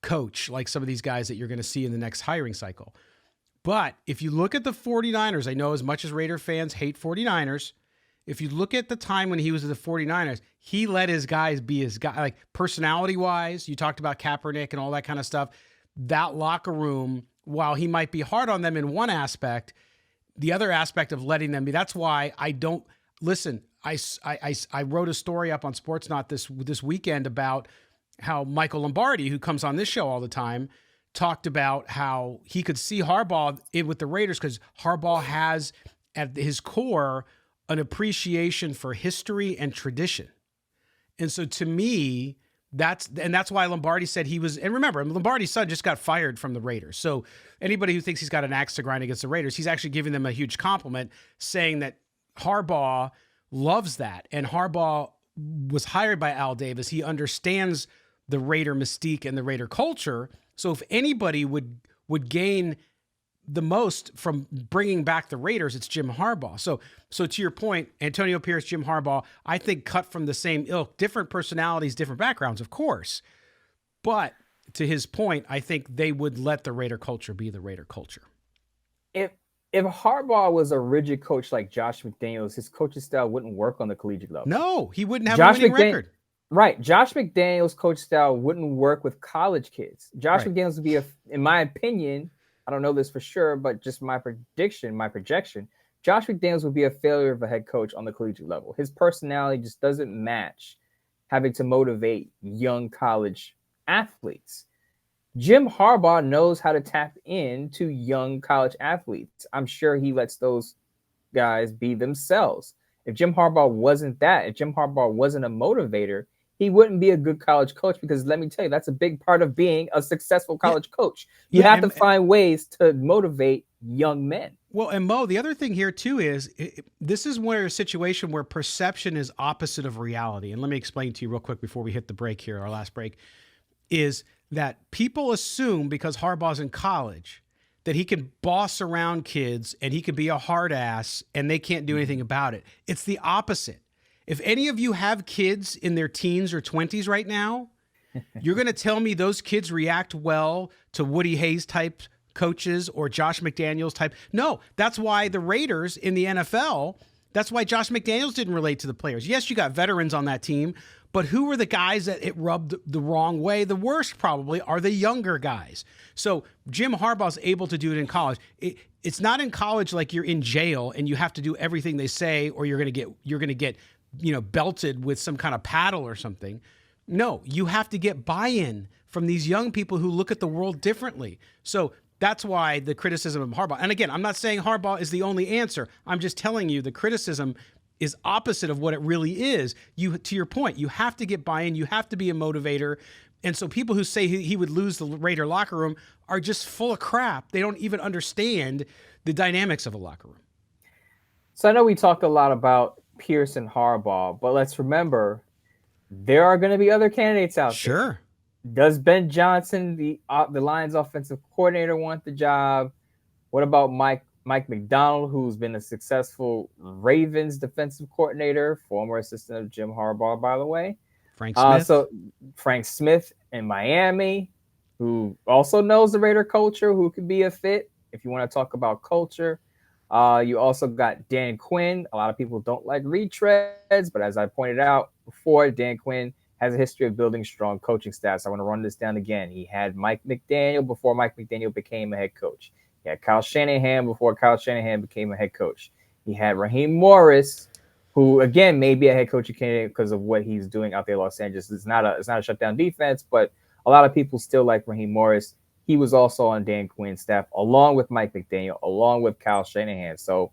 coach like some of these guys that you're going to see in the next hiring cycle. But if you look at the 49ers, I know as much as Raider fans hate 49ers, if you look at the time when he was at the 49ers, he let his guys be his guy. Like personality-wise, you talked about Kaepernick and all that kind of stuff. That locker room, while he might be hard on them in one aspect, the other aspect of letting them be, that's why I don't listen. I wrote a story up on Sportsnaut this weekend about how Michael Lombardi, who comes on this show all the time, talked about how he could see Harbaugh with the Raiders because Harbaugh has at his core an appreciation for history and tradition. And so to me, that's why Lombardi said he was, and remember, Lombardi's son just got fired from the Raiders. So anybody who thinks he's got an axe to grind against the Raiders, he's actually giving them a huge compliment, saying that Harbaugh loves that. And Harbaugh was hired by Al Davis. He understands the Raider mystique and the Raider culture. So if anybody would gain the most from bringing back the Raiders, it's Jim Harbaugh. So to your point, Antonio Pierce, Jim Harbaugh, I think cut from the same ilk, different personalities, different backgrounds, of course. But to his point, I think they would let the Raider culture be the Raider culture. If Harbaugh was a rigid coach like Josh McDaniels, his coaching style wouldn't work on the collegiate level. No, he wouldn't have a winning record. Right. Josh McDaniels' coach style wouldn't work with college kids. Josh McDaniels would be, in my opinion, I don't know this for sure, but just my projection, Josh McDaniels would be a failure of a head coach on the collegiate level. His personality just doesn't match having to motivate young college athletes. Jim Harbaugh knows how to tap into young college athletes. I'm sure he lets those guys be themselves. If Jim Harbaugh wasn't that, if Jim Harbaugh wasn't a motivator, he wouldn't be a good college coach, because let me tell you, that's a big part of being a successful college coach. You have to find ways to motivate young men. Well, and Mo, the other thing here too is this is where a situation where perception is opposite of reality. And let me explain to you real quick before we hit the break here, our last break, is that people assume because Harbaugh's in college that he can boss around kids and he can be a hard ass and they can't do anything about it. It's the opposite. If any of you have kids in their teens or 20s right now, you're going to tell me those kids react well to Woody Hayes type coaches or Josh McDaniels type. No, that's why the Raiders in the NFL, that's why Josh McDaniels didn't relate to the players. Yes, you got veterans on that team, but who were the guys that it rubbed the wrong way? The worst probably are the younger guys. So Jim Harbaugh's able to do it in college. It's not in college like you're in jail and you have to do everything they say or you're going to get belted with some kind of paddle or something. No, you have to get buy-in from these young people who look at the world differently. So that's why the criticism of Harbaugh. And again, I'm not saying Harbaugh is the only answer. I'm just telling you the criticism is opposite of what it really is. To your point, you have to get buy-in. You have to be a motivator. And so people who say he would lose the Raider locker room are just full of crap. They don't even understand the dynamics of a locker room. So I know we talked a lot about Pierce and Harbaugh, but let's remember there are going to be other candidates out there. Sure. Does Ben Johnson, the Lions offensive coordinator, want the job? What about Mike McDonald, who's been a successful Ravens defensive coordinator, former assistant of Jim Harbaugh, by the way? Frank Smith. So Frank Smith in Miami, who also knows the Raider culture, who could be a fit if you want to talk about culture. You also got Dan Quinn. A lot of people don't like retreads, but as I pointed out before, Dan Quinn has a history of building strong coaching staffs. I want to run this down again. He had Mike McDaniel before Mike McDaniel became a head coach. He had Kyle Shanahan before Kyle Shanahan became a head coach. He had Raheem Morris, who again may be a head coaching candidate because of what he's doing out there in Los Angeles. It's not a shutdown defense, but a lot of people still like Raheem Morris. He was also on Dan Quinn's staff, along with Mike McDaniel, along with Kyle Shanahan. So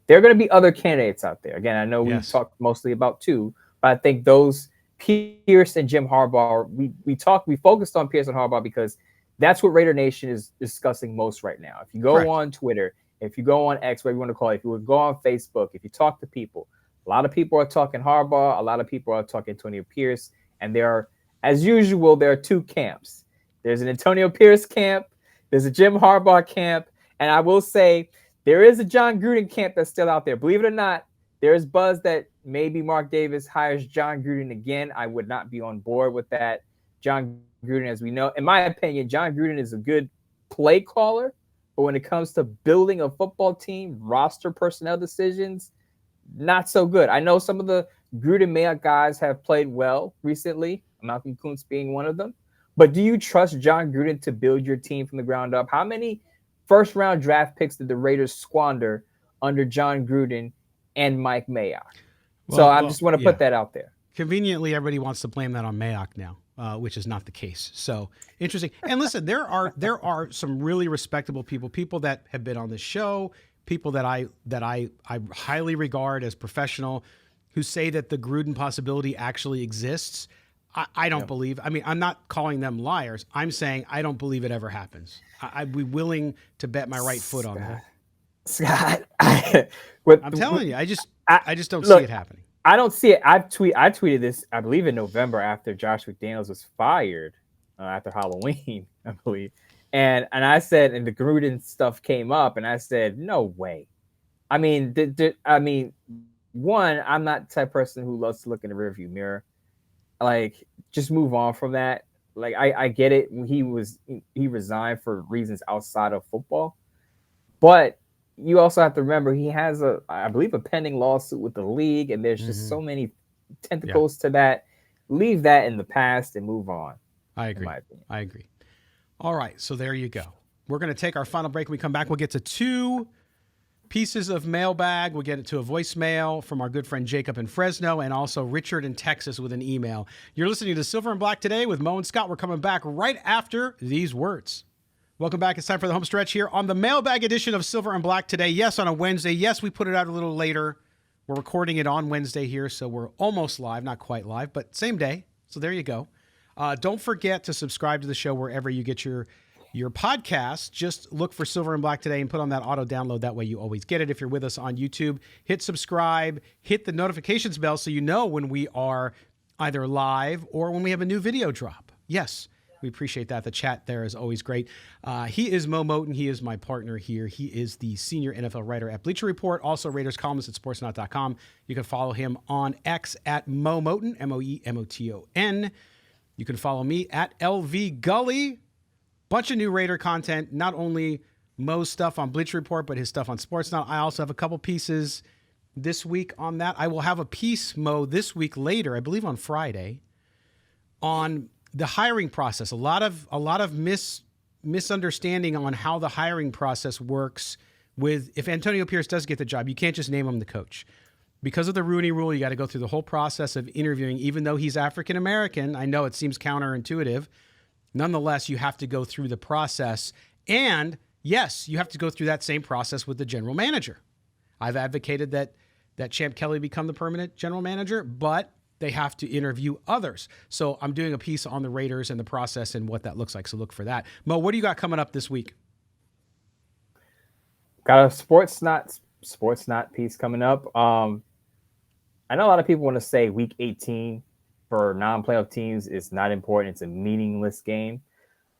there are going to be other candidates out there. Again, I know we talked mostly about two, but I think those Pierce and Jim Harbaugh, we focused on Pierce and Harbaugh because that's what Raider Nation is discussing most right now. If you go on Twitter, if you go on X, whatever you want to call it, if you would go on Facebook, if you talk to people, a lot of people are talking Harbaugh, a lot of people are talking Antonio Pierce, and as usual, there are two camps. There's an Antonio Pierce camp, there's a Jim Harbaugh camp, and I will say there is a John Gruden camp that's still out there. Believe it or not, there's buzz that maybe Mark Davis hires John Gruden again. I would not be on board with that. John Gruden, as we know, in my opinion, John Gruden is a good play caller, but when it comes to building a football team, roster personnel decisions, not so good. I know some of the Gruden guys have played well recently, Malcolm Kuntz being one of them. But do you trust John Gruden to build your team from the ground up? How many first-round draft picks did the Raiders squander under John Gruden and Mike Mayock? So I just want to put that out there. Conveniently, everybody wants to blame that on Mayock now, which is not the case. So interesting. And listen, there are some really respectable people that have been on this show, people that I highly regard as professional, who say that the Gruden possibility actually exists. I don't believe. I mean, I'm not calling them liars. I'm saying I don't believe it ever happens. I'd be willing to bet my right foot on that. Scott, I'm telling you, I just don't see it happening. I don't see it. I tweeted this, I believe, in November after Josh McDaniels was fired after Halloween, I believe. And I said, and the Gruden stuff came up, and I said, no way. I mean, one, I'm not the type of person who loves to look in the rearview mirror. Like, just move on from that. Like, I get it. He resigned for reasons outside of football, but you also have to remember he has I believe a pending lawsuit with the league, and there's just so many tentacles to that. Leave that in the past and move on. I agree. All right, so there you go. We're going to take our final break. When we come back, we'll get to two pieces of mailbag. We'll get it to a voicemail from our good friend Jacob in Fresno, and also Richard in Texas with an email. You're listening to Silver and Black Today with Mo and Scott. We're coming back right after these words. Welcome back. It's time for the home stretch here on the mailbag edition of Silver and Black Today. Yes, on a Wednesday. Yes, we put it out a little later. We're recording it on Wednesday here, so we're almost live. Not quite live, but same day. So there you go. Don't forget to subscribe to the show wherever you get your your podcast. Just look for Silver and Black Today and put on that auto download. That way you always get it. If you're with us on YouTube, hit subscribe, hit the notifications bell so you know when we are either live or when we have a new video drop. Yes, we appreciate that. The chat there is always great. He is Moe Moton. He is my partner here. He is the senior NFL writer at Bleacher Report, also Raiders columnist at sportsnot.com. You can follow him on X at Moe Moton, Moemoton. You can follow me at LV Gully. Bunch of new Raider content, not only Mo's stuff on Bleacher Report, but his stuff on Sportsnot. I also have a couple pieces this week on that. I will have a piece, Mo, this week later, I believe on Friday, on the hiring process. A lot of misunderstanding on how the hiring process works with, if Antonio Pierce does get the job, you can't just name him the coach. Because of the Rooney Rule, you got to go through the whole process of interviewing, even though he's African-American. I know it seems counterintuitive. Nonetheless, you have to go through the process. And yes, you have to go through that same process with the general manager. I've advocated that Champ Kelly become the permanent general manager, but they have to interview others. So I'm doing a piece on the Raiders and the process and what that looks like. So look for that. Mo, what do you got coming up this week? Got a Sportsnot piece coming up. I know a lot of people want to say week 18 for non-playoff teams is not important. It's a meaningless game.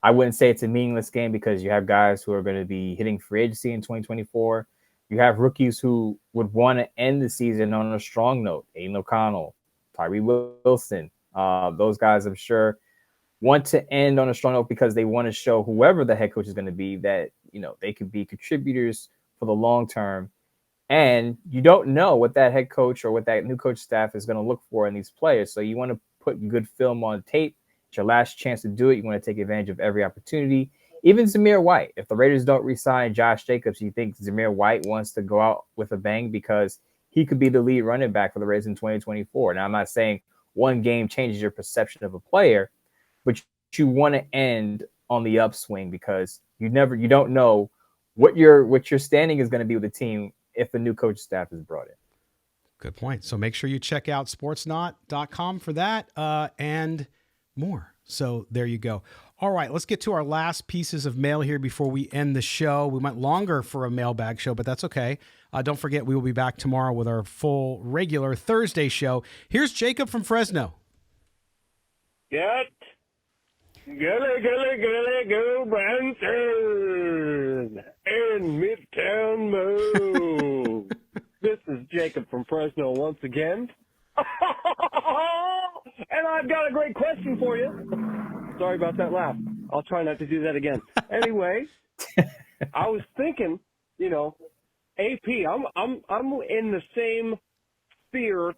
I wouldn't say it's a meaningless game because you have guys who are going to be hitting free agency in 2024. You have rookies who would want to end the season on a strong note. Aiden O'Connell, Tyree Wilson. Those guys, I'm sure, want to end on a strong note because they want to show whoever the head coach is going to be that, they could be contributors for the long term. And you don't know what that head coach or what that new coach staff is going to look for in these players. So you want to put good film on tape. It's your last chance to do it. You want to take advantage of every opportunity. Even Zamir White. If the Raiders don't re-sign Josh Jacobs, you think Zamir White wants to go out with a bang because he could be the lead running back for the Raiders in 2024. Now, I'm not saying one game changes your perception of a player, but you want to end on the upswing because you don't know what your standing is going to be with the team if the new coach staff is brought in. Good point. So make sure you check out sportsnot.com for that and more. So there you go. All right, let's get to our last pieces of mail here before we end the show. We went longer for a mailbag show, but that's okay. Don't forget, we will be back tomorrow with our full regular Thursday show. Here's Jacob from Fresno. Get Gully, Gulbransen and Midtown Moe. This is Jacob from Fresno once again. And I've got a great question for you. Sorry about that laugh. I'll try not to do that again. Anyway, I was thinking, AP, I'm in the same sphere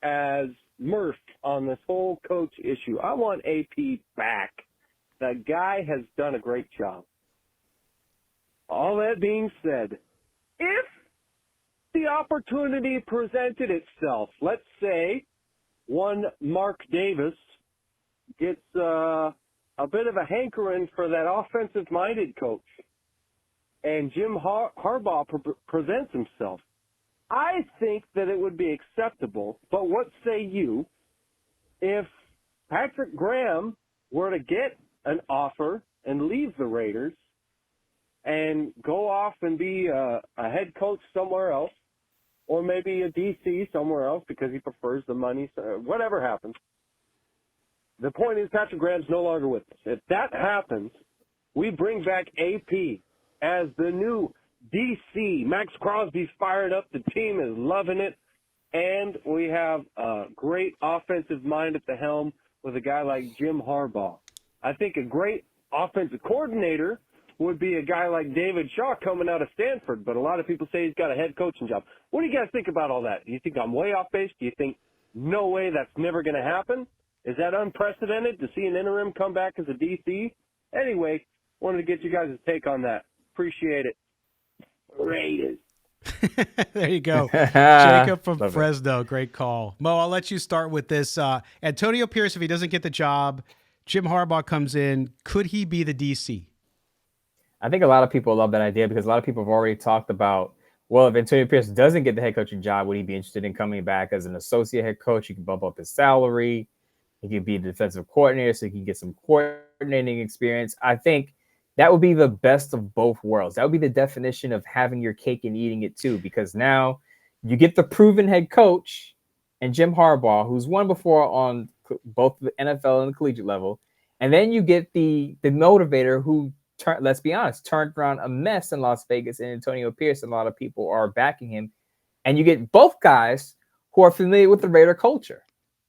as Murph on this whole coach issue. I want AP back. The guy has done a great job. All that being said, if the opportunity presented itself, let's say one Mark Davis gets a bit of a hankering for that offensive-minded coach, and Jim Harbaugh presents himself, I think that it would be acceptable. But what say you if Patrick Graham were to get an offer and leave the Raiders and go off and be a head coach somewhere else, or maybe a DC somewhere else because he prefers the money, whatever happens. The point is Patrick Graham's no longer with us. If that happens, we bring back AP as the new DC. Max Crosby's fired up. The team is loving it. And we have a great offensive mind at the helm with a guy like Jim Harbaugh. I think a great offensive coordinator would be a guy like David Shaw coming out of Stanford, but a lot of people say he's got a head coaching job. What do you guys think about all that? Do you think I'm way off base? Do you think no way that's never going to happen? Is that unprecedented to see an interim come back as a DC? Anyway, wanted to get you guys' take on that. Appreciate it. Raiders. There you go. Jacob from Fresno. Great call. Mo, I'll let you start with this. Antonio Pierce, if he doesn't get the job, Jim Harbaugh comes in. Could he be the DC? I think a lot of people love that idea because a lot of people have already talked about, well, if Antonio Pierce doesn't get the head coaching job, would he be interested in coming back as an associate head coach? He can bump up his salary. He could be a defensive coordinator so he can get some coordinating experience. I think that would be the best of both worlds. That would be the definition of having your cake and eating it too, because now you get the proven head coach and Jim Harbaugh, who's won before on both the NFL and the collegiate level, and then you get the motivator who, let's be honest, turned around a mess in Las Vegas and Antonio Pierce, and a lot of people are backing him, and you get both guys who are familiar with the Raider culture.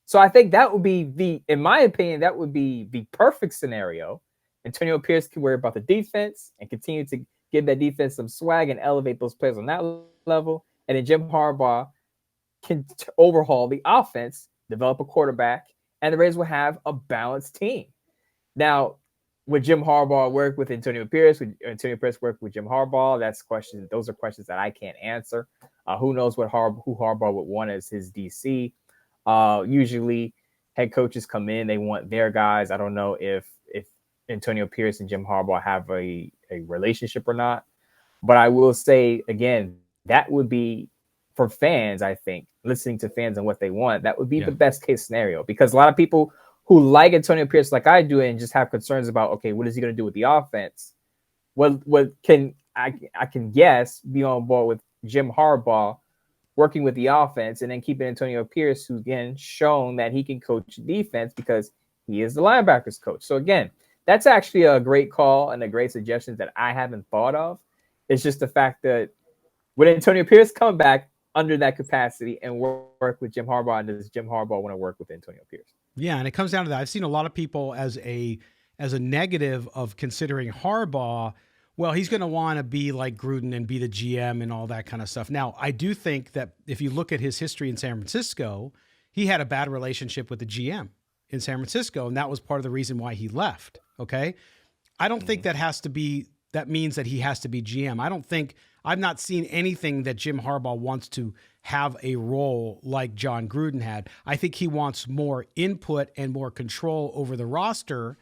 So I think that would be in my opinion, that would be the perfect scenario. Antonio Pierce can worry about the defense and continue to give that defense some swag and elevate those players on that level. And then Jim Harbaugh can overhaul the offense, develop a quarterback, and the Raiders will have a balanced team. Now, would Jim Harbaugh work with Antonio Pierce? Would Antonio Pierce work with Jim Harbaugh? Those are questions that I can't answer. Who knows who Harbaugh would want as his DC? Usually, head coaches come in, they want their guys. I don't know if Antonio Pierce and Jim Harbaugh have a relationship or not. But I will say, again, that would be, for fans, I think, listening to fans and what they want, that would be the best case scenario. Because a lot of people who like Antonio Pierce like I do and just have concerns about, okay, what is he going to do with the offense? What can I can guess be on board with Jim Harbaugh working with the offense and then keeping Antonio Pierce, who's again shown that he can coach defense because he is the linebackers coach. So again, that's actually a great call and a great suggestion that I haven't thought of. It's just the fact that would Antonio Pierce come back under that capacity and work with Jim Harbaugh, and does Jim Harbaugh want to work with Antonio Pierce? Yeah, and it comes down to that. I've seen a lot of people as a negative of considering Harbaugh. Well, he's going to want to be like Gruden and be the GM and all that kind of stuff. Now, I do think that if you look at his history in San Francisco, he had a bad relationship with the GM in San Francisco, and that was part of the reason why he left. Okay, I don't think that means that he has to be GM. I've not seen anything that Jim Harbaugh wants to have a role like John Gruden had. I think he wants more input and more control over the roster.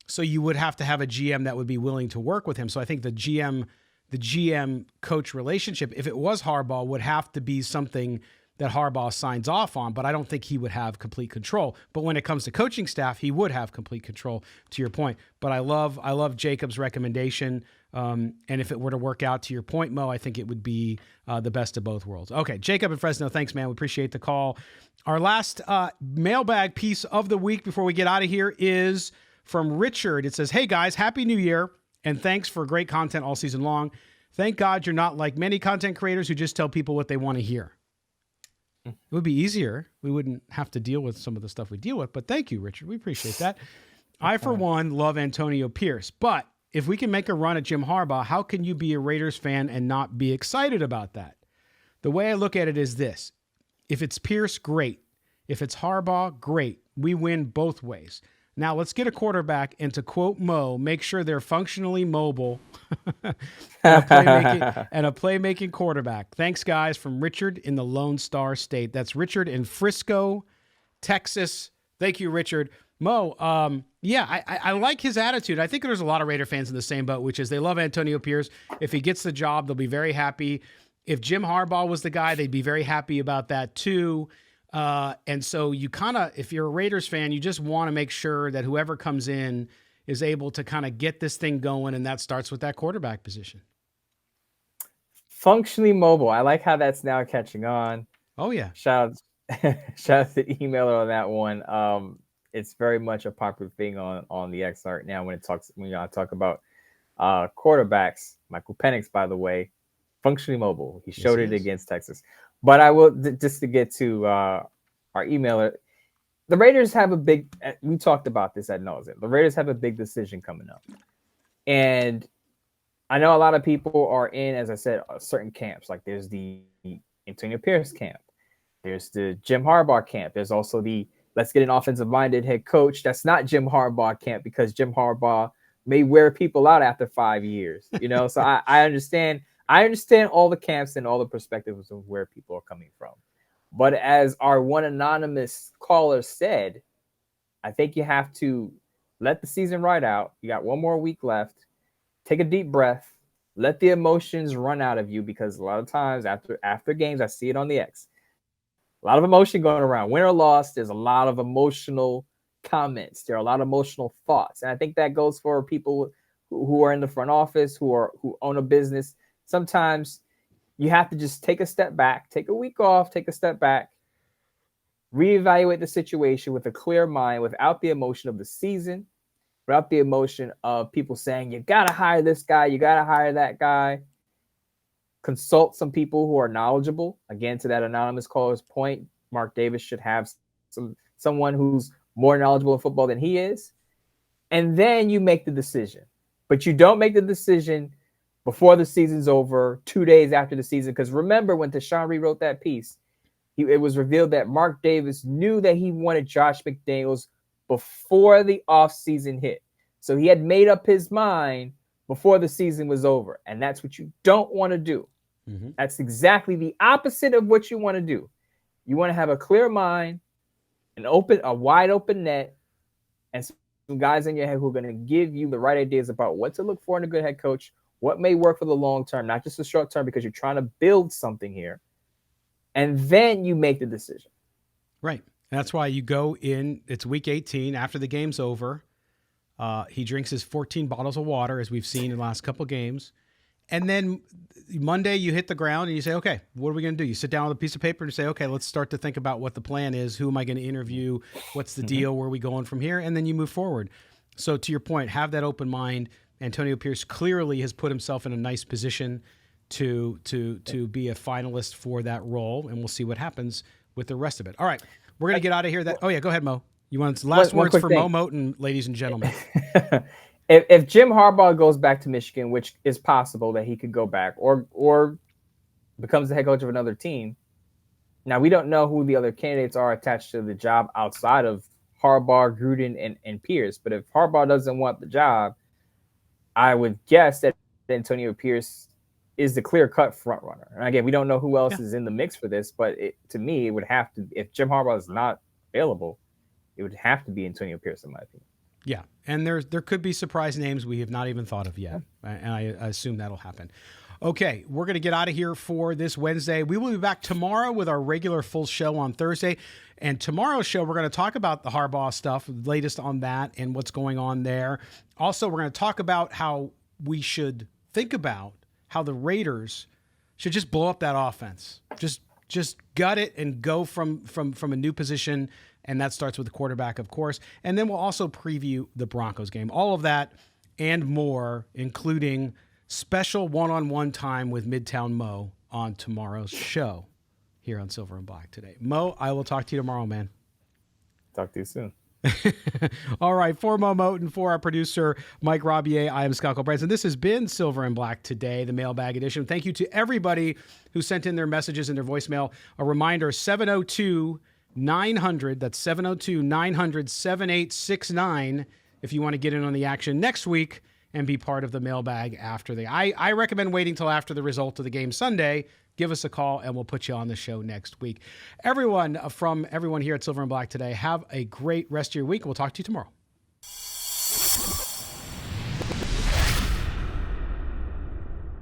So you would have to have a GM that would be willing to work with him. So I think the GM coach relationship, if it was Harbaugh, would have to be something that Harbaugh signs off on, but I don't think he would have complete control. But when it comes to coaching staff, he would have complete control, to your point. But I love Jacob's recommendation. And if it were to work out, to your point, Mo, I think it would be the best of both worlds. Okay, Jacob in Fresno, thanks, man. We appreciate the call. Our last mailbag piece of the week before we get out of here is from Richard. It says, hey, guys, Happy New Year, and thanks for great content all season long. Thank God you're not like many content creators who just tell people what they want to hear. It would be easier. We wouldn't have to deal with some of the stuff we deal with, but thank you, Richard. We appreciate that. I, for one, love Antonio Pierce, but if we can make a run at Jim Harbaugh, how can you be a Raiders fan and not be excited about that? The way I look at it is this. If it's Pierce, great. If it's Harbaugh, great. We win both ways. Now let's get a quarterback, and to quote Mo, make sure they're functionally mobile and a playmaking quarterback. Thanks, guys, from Richard in the Lone Star State. That's Richard in Frisco, Texas. Thank you, Richard. Mo, I like his attitude. I think there's a lot of Raider fans in the same boat, which is they love Antonio Pierce. If he gets the job, they'll be very happy. If Jim Harbaugh was the guy, they'd be very happy about that too. And so you if you're a Raiders fan, you just want to make sure that whoever comes in is able to kind of get this thing going, and that starts with that quarterback position. Functionally mobile. I like how that's now catching on. Oh yeah. Shout out to the emailer on that one. It's very much a popular thing on the X right now when I talk about quarterbacks. Michael Penix, by the way, functionally mobile. He showed it against Texas. But I will, just to get to our emailer, the Raiders have we talked about this ad nauseam. The Raiders have a big decision coming up. And I know a lot of people are in, as I said, certain camps. Like there's the Antonio Pierce camp. There's the Jim Harbaugh camp. There's also the let's get an offensive-minded head coach. That's not Jim Harbaugh camp, because Jim Harbaugh may wear people out after 5 years. So I understand. I understand all the camps and all the perspectives of where people are coming from. But as our one anonymous caller said, I think you have to let the season ride out. You got one more week left. Take a deep breath. Let the emotions run out of you, because a lot of times after games, I see it on the X. A lot of emotion going around. Win or loss, there's a lot of emotional comments. There are a lot of emotional thoughts. And I think that goes for people who are in the front office, who own a business, sometimes you have to just take a step back, take a week off, take a step back, reevaluate the situation with a clear mind, without the emotion of the season, without the emotion of people saying, you got to hire this guy, you got to hire that guy. Consult some people who are knowledgeable. Again, to that anonymous caller's point, Mark Davis should have someone who's more knowledgeable in football than he is. And then you make the decision. But you don't make the decision before the season's over, 2 days after the season. Because remember, when Tashawn Reed wrote that piece, it was revealed that Mark Davis knew that he wanted Josh McDaniels before the offseason hit. So he had made up his mind before the season was over. And that's what you don't want to do. Mm-hmm. That's exactly the opposite of what you want to do. You want to have a clear mind, a wide open net, and some guys in your head who are going to give you the right ideas about what to look for in a good head coach, what may work for the long term, not just the short term, because you're trying to build something here. And then you make the decision. Right. That's why you go in, it's week 18, after the game's over. He drinks his 14 bottles of water, as we've seen in the last couple games. And then Monday you hit the ground and you say, okay, what are we going to do? You sit down with a piece of paper and say, okay, let's start to think about what the plan is. Who am I going to interview? What's the deal? Where are we going from here? And then you move forward. So to your point, have that open mind. Antonio Pierce clearly has put himself in a nice position to be a finalist for that role. And we'll see what happens with the rest of it. All right. We're going to get out of here. Oh yeah, go ahead, Mo. You want last words for Moe Moton, ladies and gentlemen. If Jim Harbaugh goes back to Michigan, which is possible that he could go back, or becomes the head coach of another team. Now, we don't know who the other candidates are attached to the job outside of Harbaugh, Gruden, and Pierce. But if Harbaugh doesn't want the job, I would guess that Antonio Pierce is the clear-cut front runner. And again, we don't know who else is in the mix for this, but to me, it would have to, if Jim Harbaugh is not available, it would have to be Antonio Pierce, in my opinion. Yeah, and there could be surprise names we have not even thought of yet, and I assume that'll happen. Okay, we're going to get out of here for this Wednesday. We will be back tomorrow with our regular full show on Thursday. And tomorrow's show, we're going to talk about the Harbaugh stuff, latest on that and what's going on there. Also, we're going to talk about how we should think about how the Raiders should just blow up that offense. Just gut it and go from a new position. And that starts with the quarterback, of course. And then we'll also preview the Broncos game. All of that and more, including special one-on-one time with Midtown Mo on tomorrow's show here on Silver and Black today. Mo, I will talk to you tomorrow, man. Talk to you soon. All right, for Moe Moton, for our producer, Mike Robier, I am Scott Gulbransen. This has been Silver and Black today, the Mailbag edition. Thank you to everybody who sent in their messages and their voicemail. A reminder, 702-900, that's 702-900-7869, if you want to get in on the action next week and be part of the Mailbag after I recommend waiting till after the result of the game Sunday. Give us a call and we'll put you on the show next week. Everyone here at Silver and Black today, have a great rest of your week. We'll talk to you tomorrow.